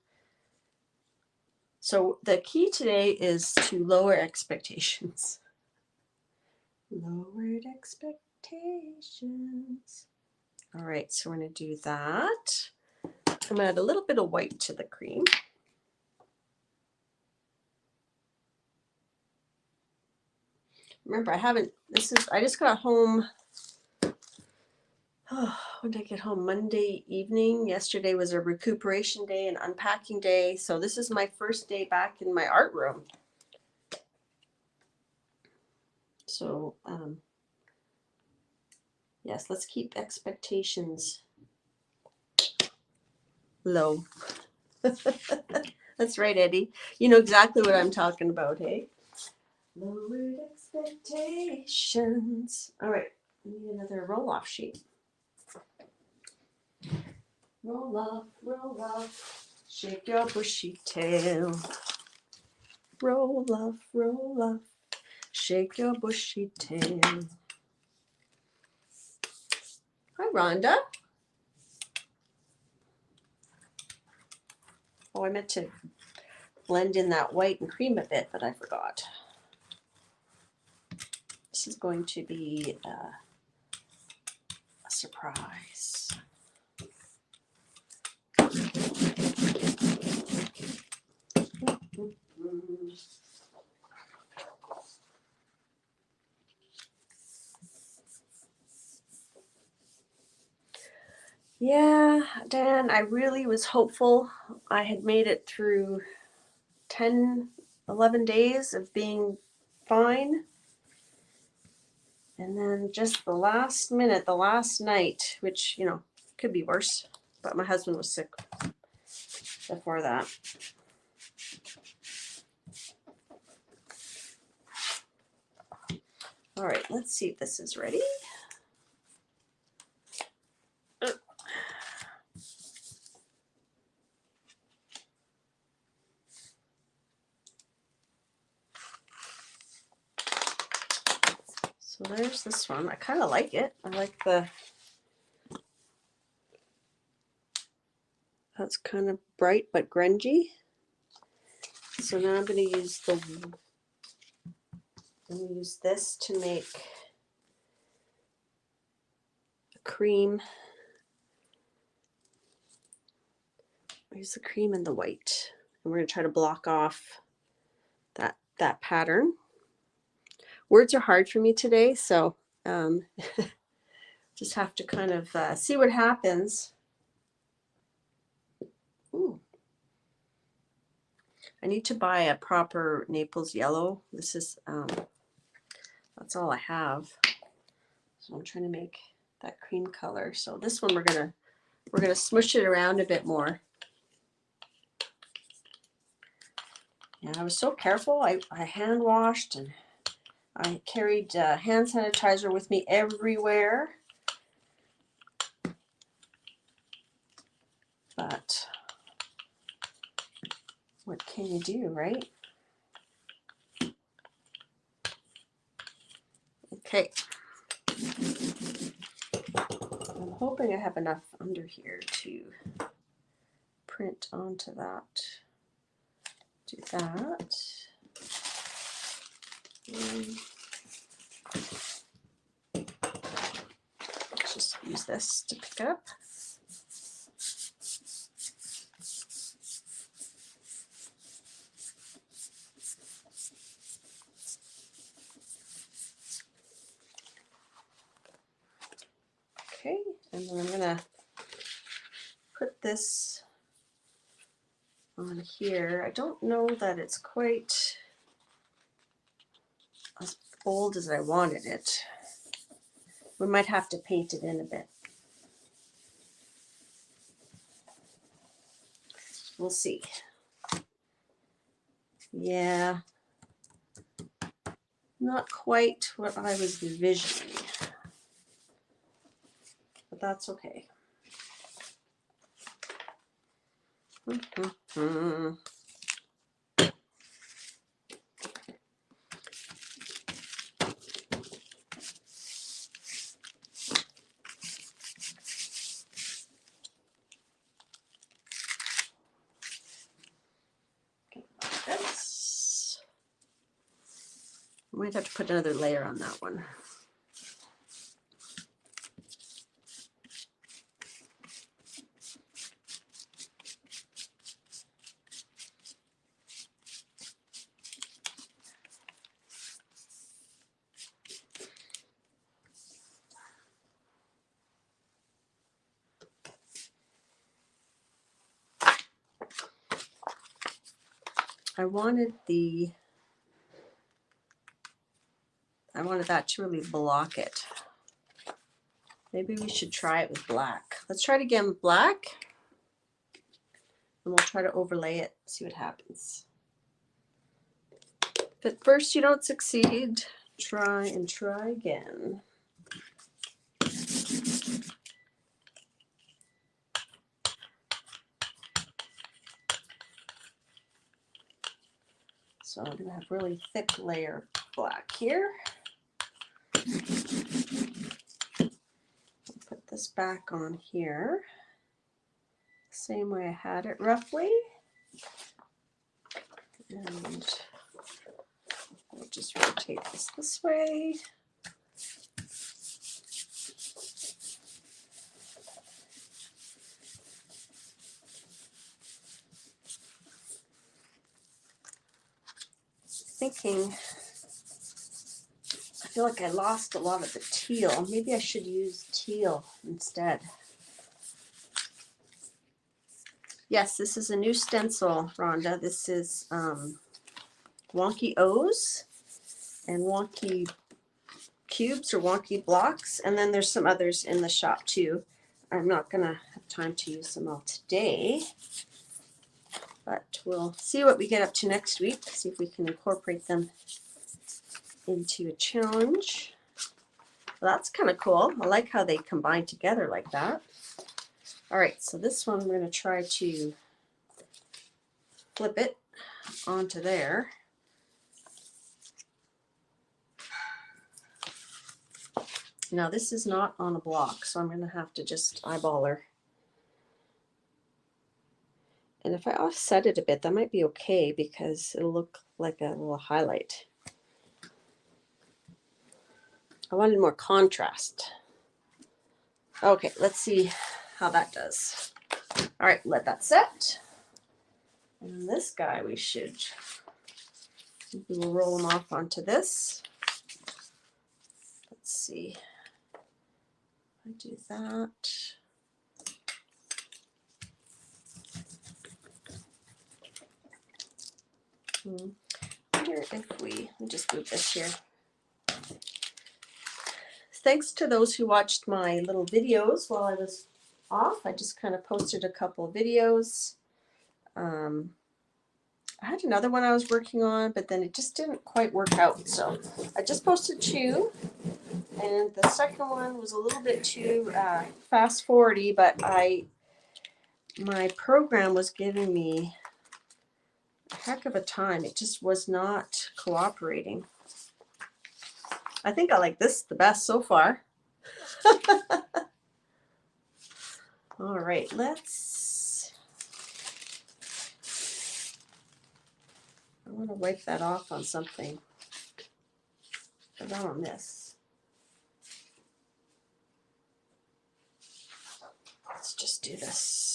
so the key today is to lower expectations. Lowered expectations. All right, so we're going to do that. I'm going to add a little bit of white to the cream. Remember, I just got home. Oh, when did I get home? Monday evening. Yesterday was a recuperation day and unpacking day. So this is my first day back in my art room. So, yes, let's keep expectations low. That's right, Eddie. You know exactly what I'm talking about, hey? Lowered expectations. All right, we need another roll-off sheet. Roll off, shake your bushy tail. Roll off, shake your bushy tail. Hi, Rhonda. Oh, I meant to blend in that white and cream a bit, but I forgot. This is going to be a surprise. Yeah, Dan, I really was hopeful. I had made it through 10, 11 days of being fine. And then just the last minute, the last night, which, you know, could be worse, but my husband was sick before that. All right, let's see if this is ready. So there's this one. I kind of like it. I like that's kind of bright but grungy. So now I'm going to use this to make a cream. Use the cream and the white. And we're going to try to block off that pattern. Words are hard for me today, so just have to kind of see what happens. Ooh. I need to buy a proper Naples yellow. This is, that's all I have. So I'm trying to make that cream color. So this one we're gonna smush it around a bit more. And I was so careful. I hand washed and I carried hand sanitizer with me everywhere. But what can you do, right? Okay. I'm hoping I have enough under here to print onto that. Do that. Let's just use this to pick up. Okay, and then I'm gonna put this on here. I don't know that it's quite as bold as I wanted it. We might have to paint it in a bit. We'll see. Yeah, not quite what I was envisioning, but that's okay. I might have to put another layer on that one. I wanted that to really block it. Maybe we should try it with black. Let's try it again with black. And we'll try to overlay it, see what happens. If at first you don't succeed, try and try again. So I'm going to have really thick layer of black here. Put this back on here. Same way I had it roughly. And we'll just rotate this way. Thinking, I feel like I lost a lot of the teal. Maybe I should use teal instead. Yes, this is a new stencil, Rhonda. This is wonky O's and wonky cubes or wonky blocks. And then there's some others in the shop too. I'm not going to have time to use them all today. But we'll see what we get up to next week, see if we can incorporate them into a challenge. Well, that's kind of cool. I like how they combine together like that. All right, so this one we're going to try to flip it onto there. Now this is not on a block, so I'm going to have to just eyeball her. And if I offset it a bit, that might be okay because it'll look like a little highlight. I wanted more contrast. Okay, let's see how that does. All right, let that set. And this guy we will roll him off onto this. Let's see. I do that. I wonder if let me just move this here. Thanks to those who watched my little videos while I was off. I just kind of posted a couple of videos. I had another one I was working on, but then it just didn't quite work out. So I just posted 2. And the second one was a little bit too fast forwardy, but my program was giving me a heck of a time. It just was not cooperating. I think I like this the best so far. All right, I want to wipe that off on something, but not on this. Let's just do this.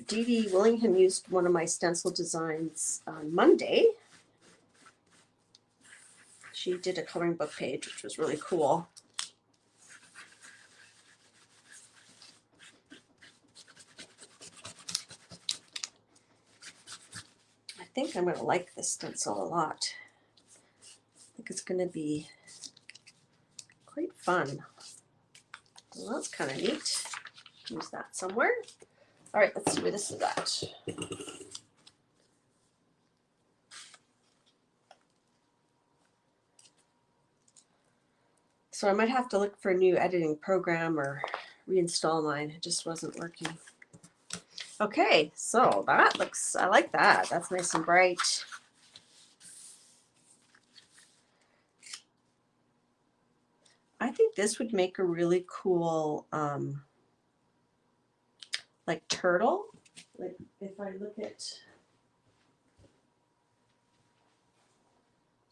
Dee Dee Willingham used one of my stencil designs on Monday. She did a coloring book page, which was really cool. I think I'm going to like this stencil a lot. I think it's going to be quite fun. Well, that's kind of neat. Use that somewhere. All right, let's see where this is at. So I might have to look for a new editing program or reinstall mine. It just wasn't working. Okay, so that looks, I like that. That's nice and bright. I think this would make a really cool like turtle. Like if I look at,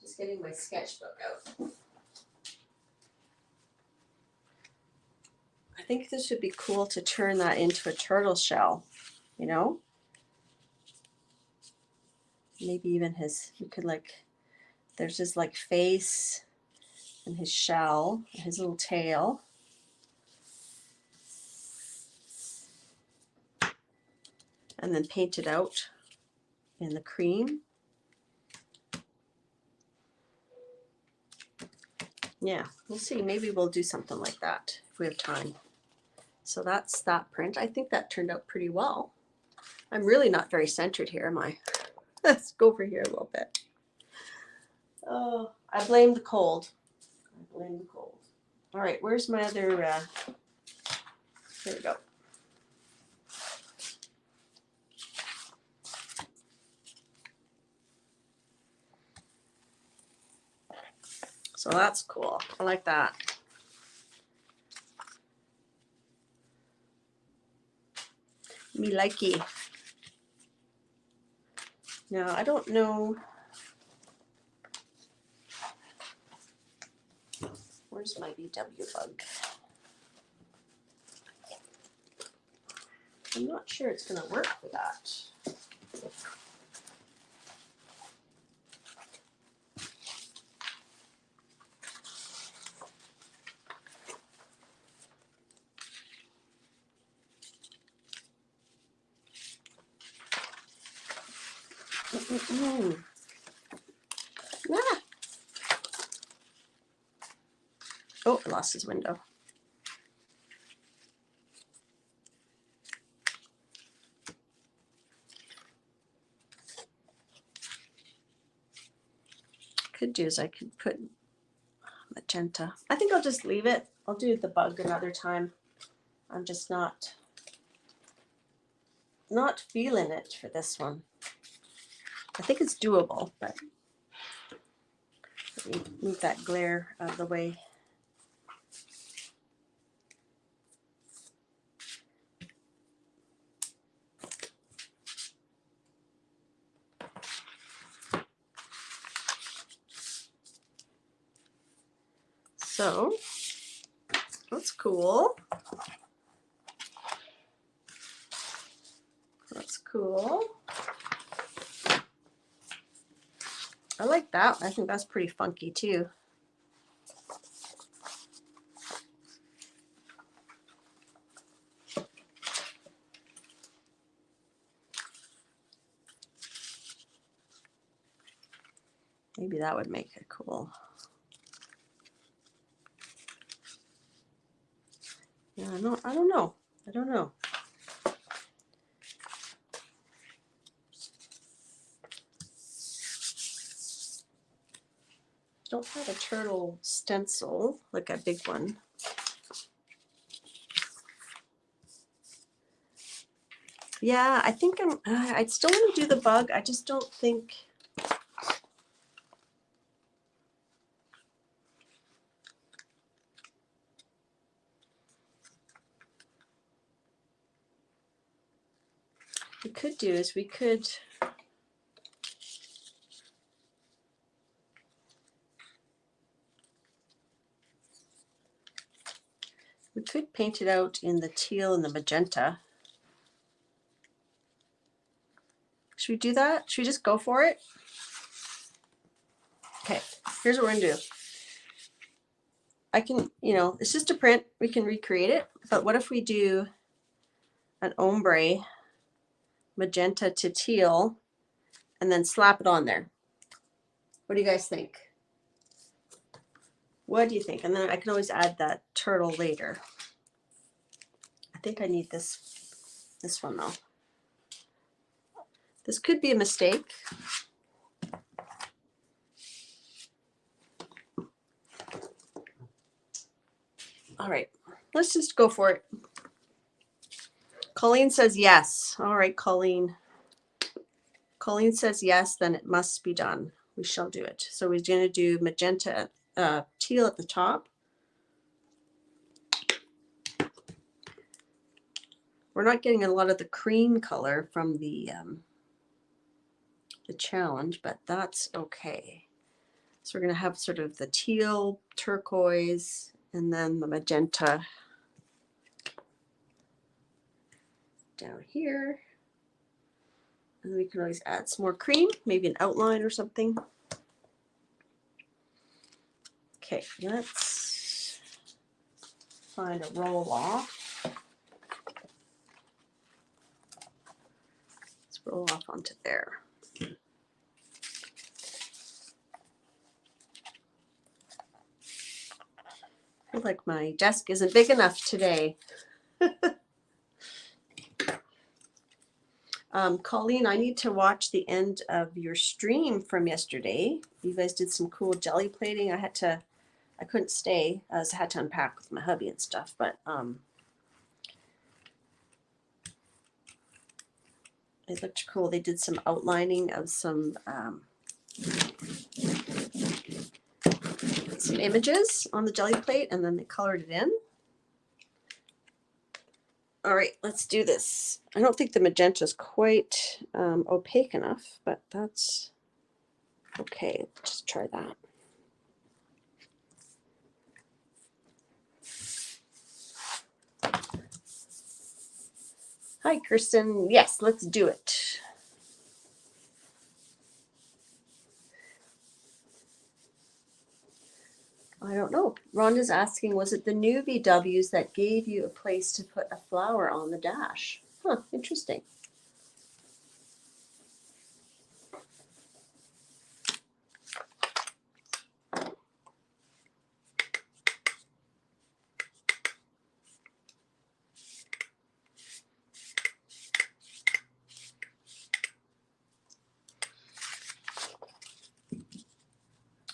just getting my sketchbook out. I think this would be cool to turn that into a turtle shell, you know? maybe even his, we could like, there's his like face and his shell, his little tail. And then paint it out in the cream. Yeah, we'll see. Maybe we'll do something like that if we have time. So that's that print. I think that turned out pretty well. I'm really not very centered here, am I? Let's go over here a little bit. Oh, I blame the cold. I blame the cold. All right, where's my other, here we go. So that's cool. I like that. Me likey. Now, I don't know. Where's my VW bug? I'm not sure it's going to work for that. Ah. Oh, I lost his window. Could do is I could put magenta. I think I'll just leave it. I'll do the bug another time. I'm just not feeling it for this one. I think it's doable, but let me move that glare out of the way. So that's cool. That's cool. I like that. I think that's pretty funky too. Maybe that would make it cool. Yeah, I don't know. I don't know. Don't have a turtle stencil, like a big one. Yeah, I think I'd still want to do the bug. I just don't think. We could do is we could paint it out in the teal and the magenta. Should we do that? Should we just go for it? Okay, here's what we're gonna do. I can, you know, it's just a print. We can recreate it. But what if we do an ombre, magenta to teal, and then slap it on there? What do you guys think? What do you think? And then I can always add that turtle later. I think I need this one though. This could be a mistake. All right, let's just go for it. Colleen says yes. All right, Colleen. Colleen says yes, then it must be done. We shall do it. So we're going to do magenta, teal at the top. We're not getting a lot of the cream color from the challenge, but that's okay. So we're going to have sort of the teal, turquoise, and then the magenta down here. And we can always add some more cream, maybe an outline or something. Okay, let's find a roll off. Let's roll off onto there. I feel like my desk isn't big enough today. Colleen, I need to watch the end of your stream from yesterday. You guys did some cool jelly plating. I couldn't stay as I had to unpack with my hubby and stuff, but it looked cool. They did some outlining of some images on the jelly plate, and then they colored it in. All right, let's do this. I don't think the magenta is quite opaque enough, but that's okay. Just try that. Hi, Kirsten. Yes, let's do it. I don't know. Rhonda's asking, was it the new VWs that gave you a place to put a flower on the dash? Huh, interesting.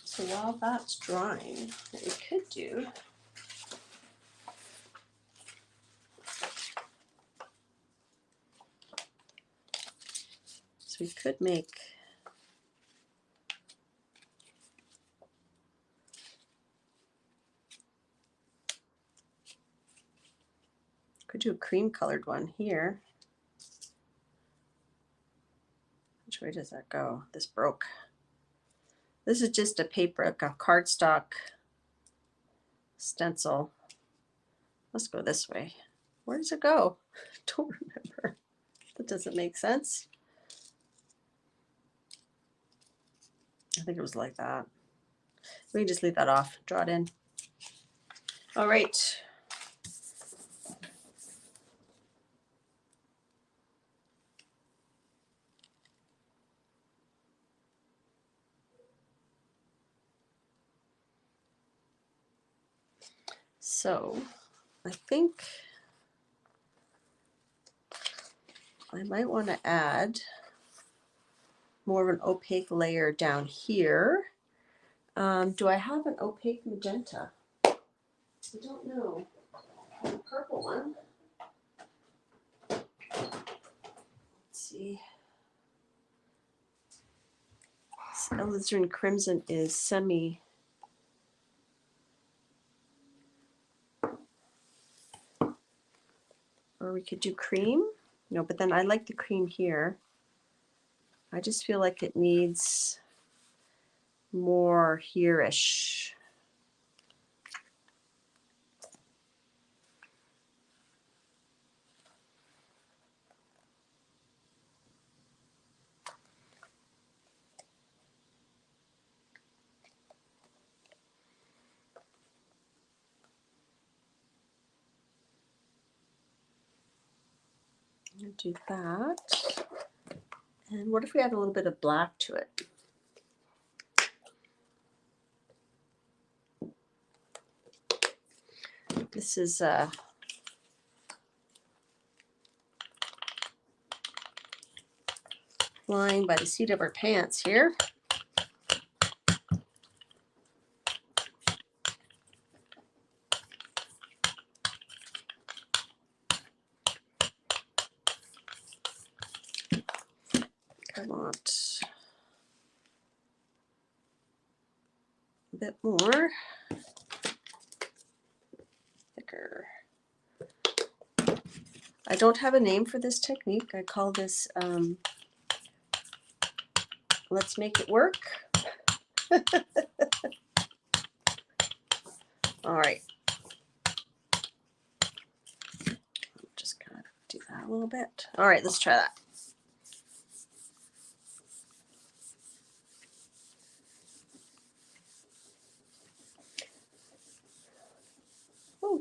So while that's drying, what we could do is we could make do a cream colored one here. Which way does that go? This broke. This is just a paper, like a cardstock stencil. Let's go this way. Where does it go? I don't remember. That doesn't make sense. I think it was like that. We can just leave that off, draw it in. All right. So I think I might want to add more of an opaque layer down here. Do I have an opaque magenta? I don't know. A purple one. Let's see. Alizarin Crimson is semi. Or we could do cream. No, but then I like the cream here. I just feel like it needs more here-ish. I'm gonna do that. And what if we add a little bit of black to it? This is flying by the seat of our pants here. I want a bit more thicker. I don't have a name for this technique. I call this let's make it work. All right. Just kind of do that a little bit. All right, let's try that.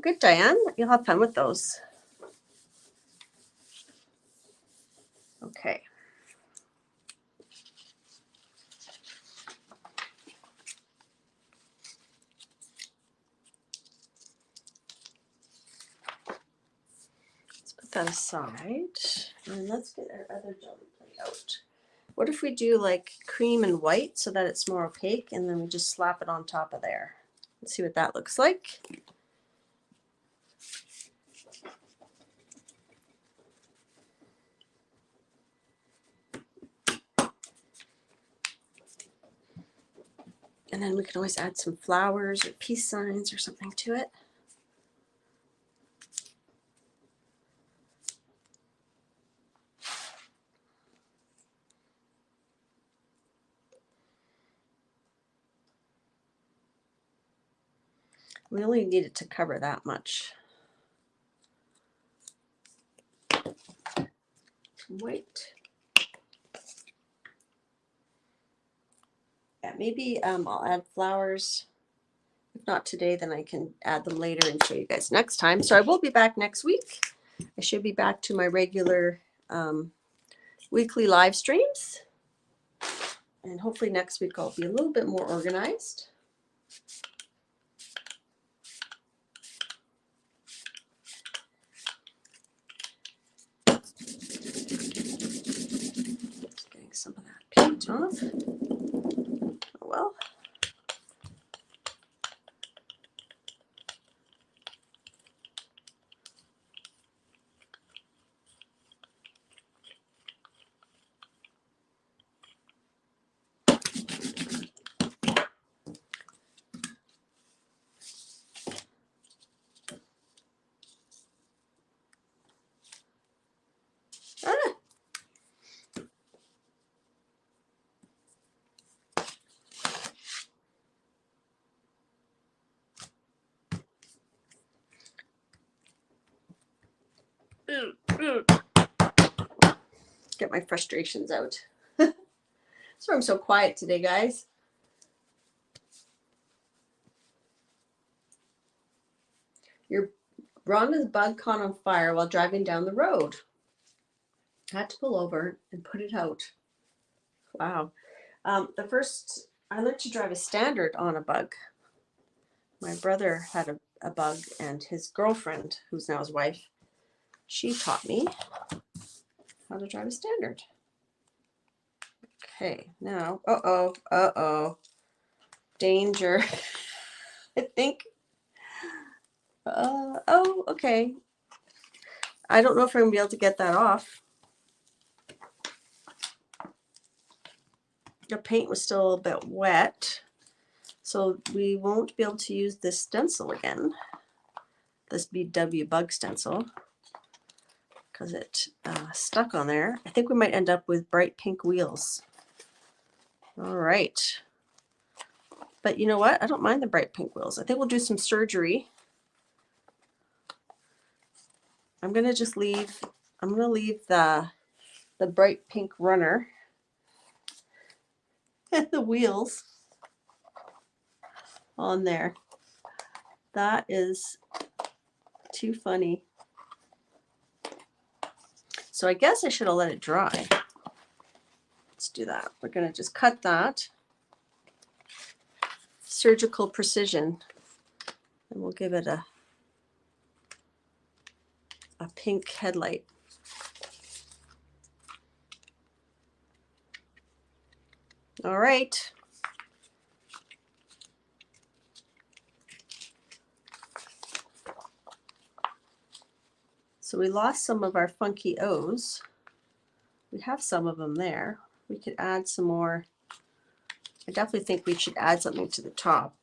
good, Diane. You'll have fun with those. Okay. Let's put that aside. And let's get our other jelly plate out. What if we do like cream and white so that it's more opaque, and then we just slap it on top of there? Let's see what that looks like. And then we can always add some flowers or peace signs or something to it. We only need it to cover that much. White. Yeah, maybe I'll add flowers. If not today, then I can add them later and show you guys next time. So I will be back next week. I should be back to my regular weekly live streams. And hopefully next week I'll be a little bit more organized. Just getting some of that paint off. Oh well. Get my frustrations out. That's why I'm so quiet today, guys. Your Rhonda's bug caught on fire while driving down the road. Had to pull over and put it out. Wow. The first, I learned to drive a standard on a bug. My brother had a bug, and his girlfriend, who's now his wife, she taught me how to drive a standard. Okay, now, danger. I think, oh, okay. I don't know if I'm gonna be able to get that off. The paint was still a little bit wet, so we won't be able to use this stencil again, this BW bug stencil, because it stuck on there. I think we might end up with bright pink wheels. All right. But you know what? I don't mind the bright pink wheels. I think we'll do some surgery. I'm going to just leave, I'm going to leave the bright pink runner and the wheels on there. That is too funny. So I guess I should have let it dry. Let's do that. We're going to just cut that. Surgical precision. And we'll give it a pink headlight. All right. So we lost some of our funky O's. We have some of them there. We could add some more. I definitely think we should add something to the top.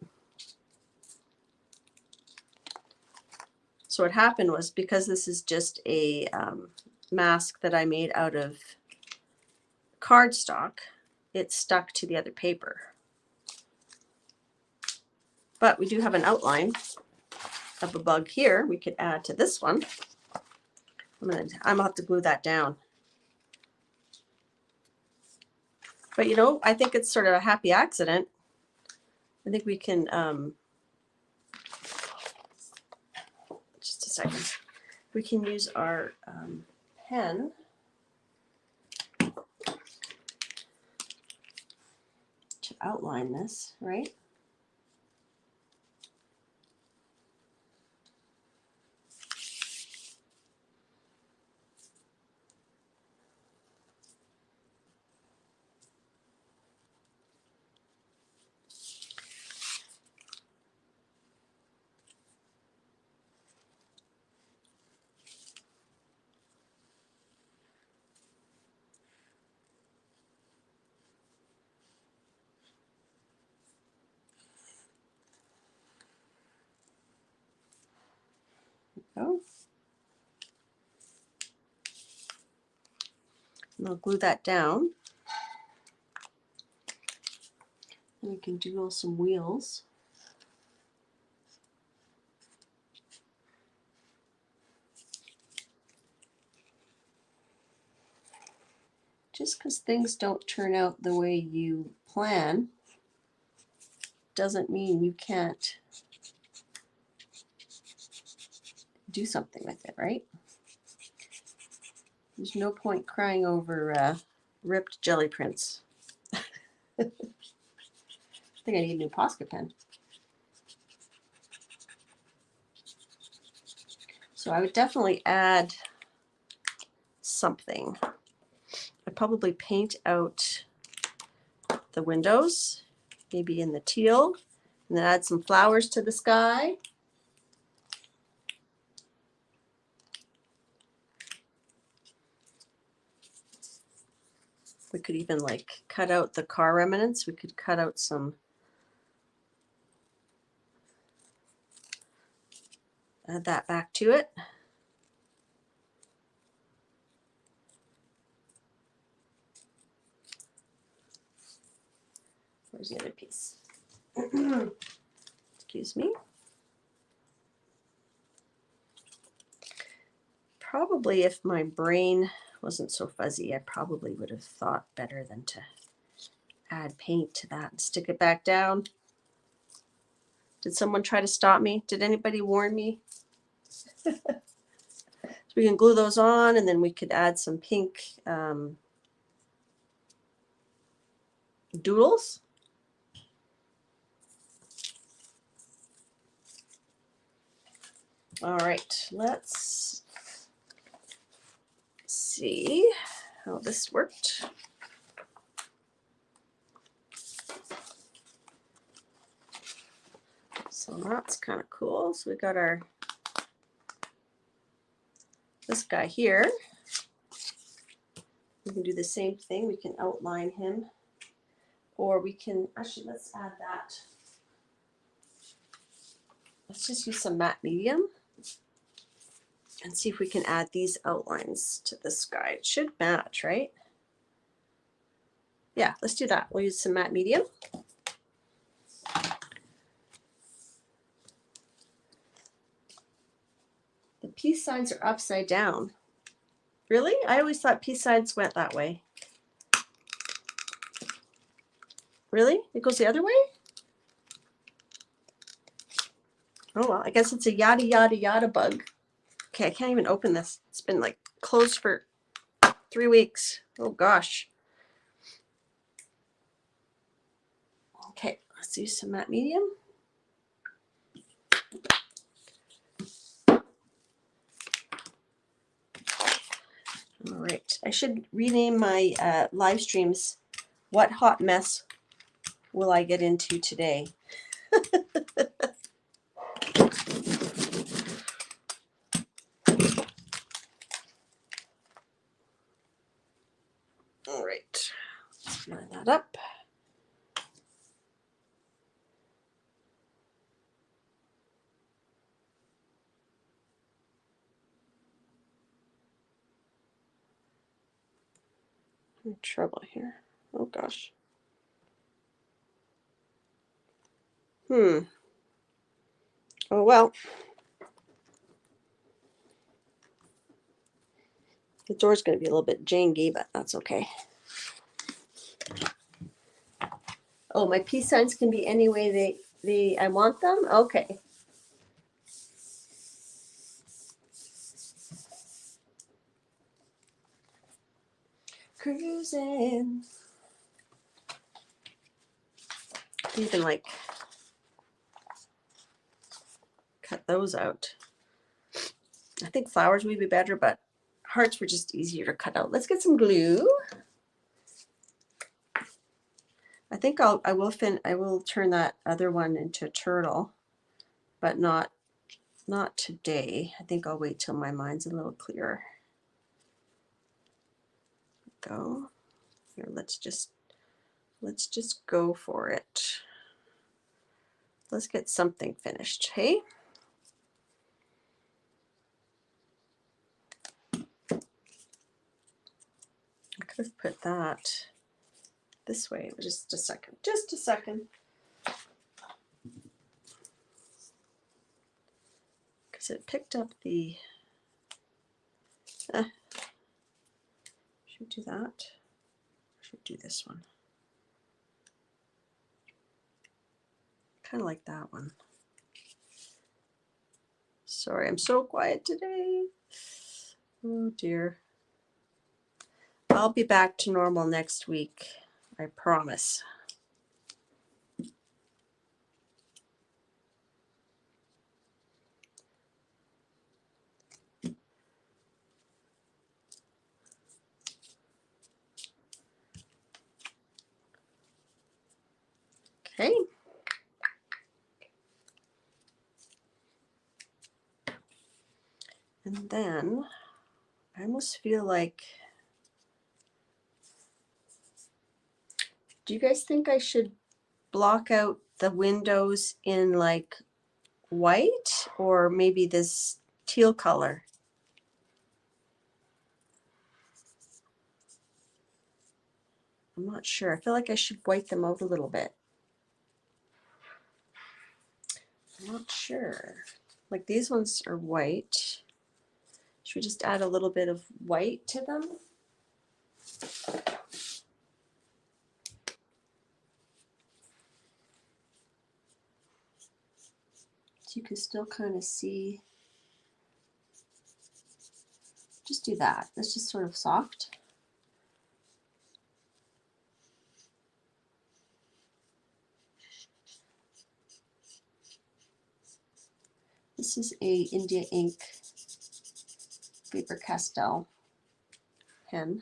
So what happened was, because this is just a mask that I made out of cardstock, it stuck to the other paper. But we do have an outline of a bug here. We could add to this one. I'm gonna have to glue that down. But you know, I think it's sort of a happy accident. I think we can second. We can use our pen to outline this, right? Oh. And I'll glue that down. And we can do some wheels. Just because things don't turn out the way you plan doesn't mean you can't do something with it, right? There's no point crying over ripped jelly prints. I think I need a new Posca pen. So I would definitely add something. I'd probably paint out the windows, maybe in the teal, and then add some flowers to the sky. We could even like cut out the car remnants. We could cut out some, add that back to it. Where's the other piece? Excuse me. Probably if my brain wasn't so fuzzy, I probably would have thought better than to add paint to that and stick it back down. Did someone try to stop me? Did anybody warn me? So we can glue those on, and then we could add some pink doodles. All right, let's see how this worked. So that's kind of cool. So we got our, this guy here. We can do the same thing. We can outline him, or we can, actually, let's add that. Let's just use some matte medium and see if we can add these outlines to this guy. It should match, right? Yeah, let's do that. We'll use some matte medium. The peace signs are upside down. Really? I always thought peace signs went that way. Really? It goes the other way? Oh, well, I guess it's a yada, yada, yada bug. Okay, I can't even open this. It's been like closed for 3 weeks. Oh, gosh. Okay, let's use some matte medium. All right, I should rename my live streams. What hot mess will I get into today? All right, let's line that up. I'm in trouble here. Oh gosh. Oh well. The door's going to be a little bit janky, but that's okay. Oh, my peace signs can be any way I want them? Okay. cruising. You can like cut those out. I think flowers would be better, but hearts were just easier to cut out. Let's get some glue. I think I will turn that other one into a turtle, but not today. I think I'll wait till my mind's a little clearer. Go. Here, let's just go for it. Let's get something finished, hey? I could have put that this way. Just a second. Just a second. Because it picked up the... should we do that? Should we do this one? Kind of like that one. Sorry, I'm so quiet today. Oh dear. I'll be back to normal next week. I promise. Okay. And then I almost feel like, do you guys think I should block out the windows in like white or maybe this teal color? I'm not sure. I feel like I should white them out a little bit. I'm not sure. Like these ones are white. Should we just add a little bit of white to them? So you can still kind of see. Just do that. That's just sort of soft. This is a India ink Faber-Castell pen.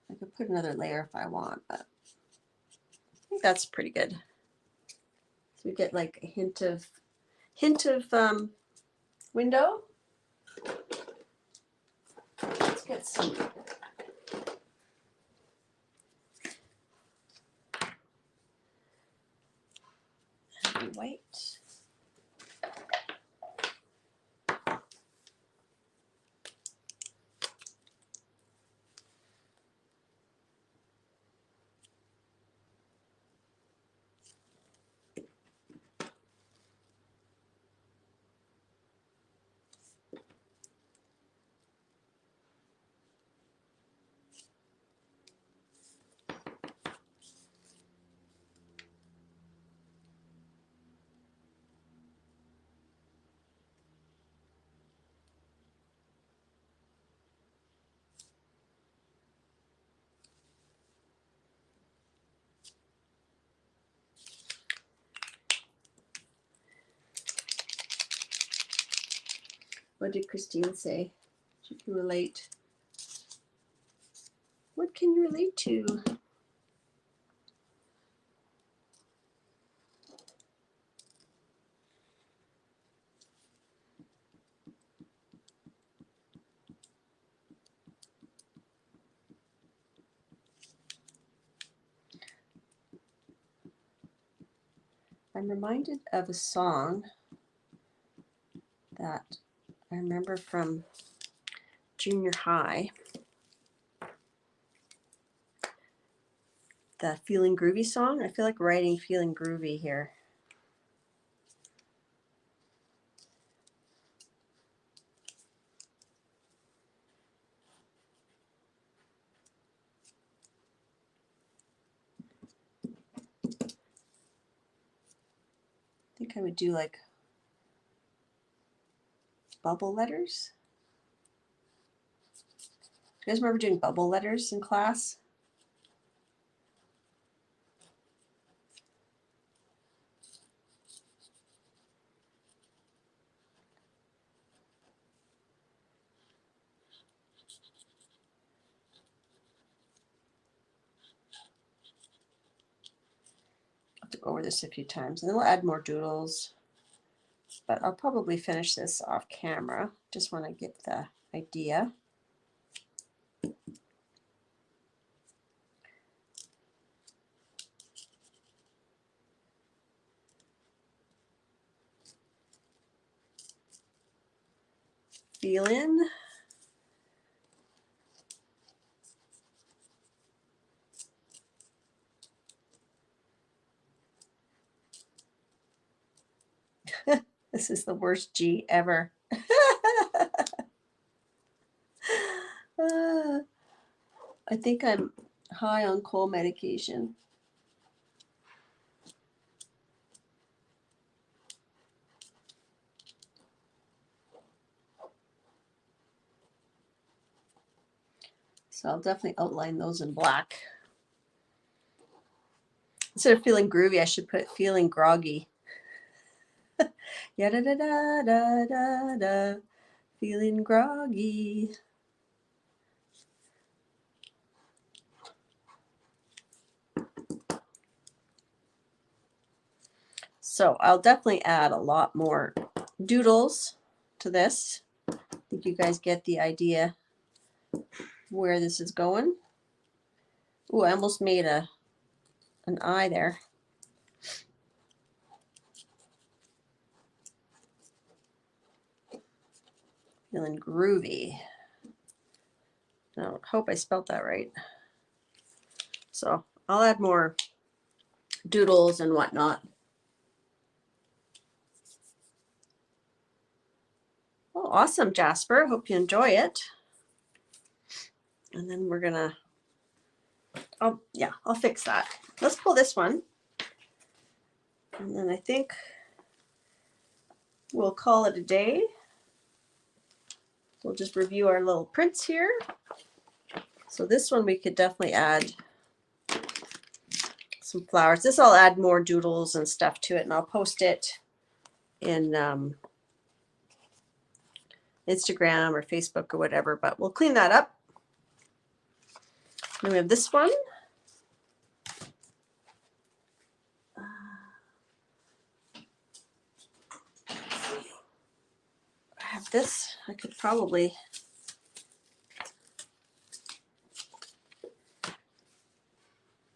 I could put another layer if I want, but I think that's pretty good. So we get like a hint of window. Let's get some white. What did Christine say? She can relate. What can you relate to? I'm reminded of a song that I remember from junior high. The Feeling Groovy song. I feel like writing Feeling Groovy here. I think I would do like bubble letters. You guys remember doing bubble letters in class? I have to go over this a few times, and then we'll add more doodles. But I'll probably finish this off camera. Just want to get the idea. Feel in. This is the worst G ever. I think I'm high on cold medication. So I'll definitely outline those in black. Instead of feeling groovy, I should put feeling groggy. Yeah, da da da da da da. Feeling groggy. So I'll definitely add a lot more doodles to this. I think you guys get the idea where this is going. Ooh, I almost made an eye there. Feeling groovy. I hope I spelled that right. So I'll add more doodles and whatnot. Oh, awesome, Jasper. Hope you enjoy it. And then we're gonna, oh yeah, I'll fix that. Let's pull this one. And then I think we'll call it a day. We'll just review our little prints here. So this one we could definitely add some flowers. This I'll add more doodles and stuff to it, and I'll post it in Instagram or Facebook or whatever, but we'll clean that up. Then we have this one. I have this. I could probably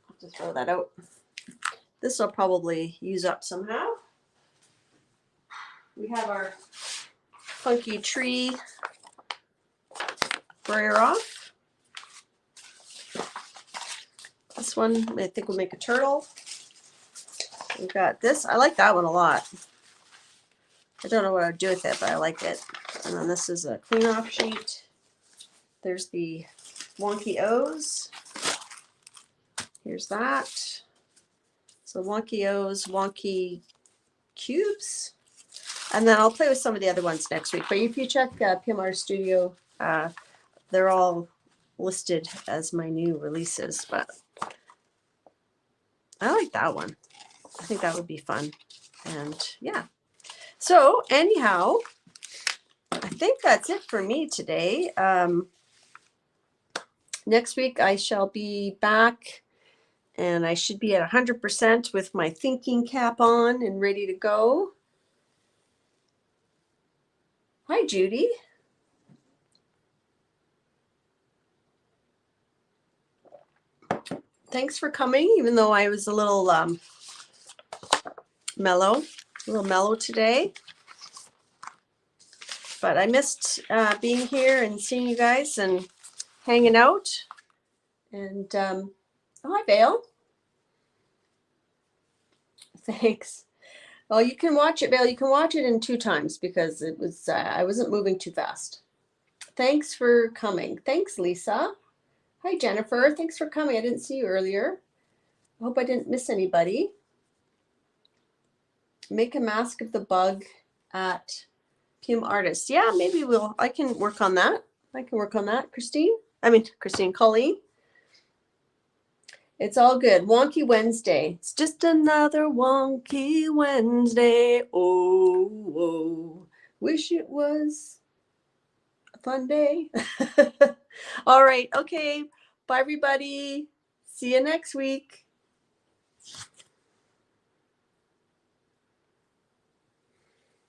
have to throw that out. This I'll probably use up somehow. We have our funky tree brayer off. This one I think we'll make a turtle. We've got this. I like that one a lot. I don't know what I'd do with it, but I like it. And then this is a clean off sheet. There's the wonky O's. Here's that. So wonky O's, wonky cubes. And then I'll play with some of the other ones next week. But if you check PMR Studio, they're all listed as my new releases. But I like that one. I think that would be fun. And yeah. So anyhow, I think that's it for me today. Next week I shall be back, and I should be at 100% with my thinking cap on and ready to go. Hi, Judy. Thanks for coming, even though I was a little mellow today. But I missed being here and seeing you guys and hanging out. And oh, hi, Vale. Thanks. Well, you can watch it, Vale. You can watch it in 2 times because it was I wasn't moving too fast. Thanks for coming. Thanks, Lisa. Hi, Jennifer. Thanks for coming. I didn't see you earlier. I hope I didn't miss anybody. Make a mask of the bug at PM Artists. Yeah, maybe I can work on that. I can work on that, Christine. Christine, Colleen. It's all good. Wonky Wednesday. It's just another wonky Wednesday. Oh, oh. Wish it was a fun day. All right. Okay. Bye, everybody. See you next week.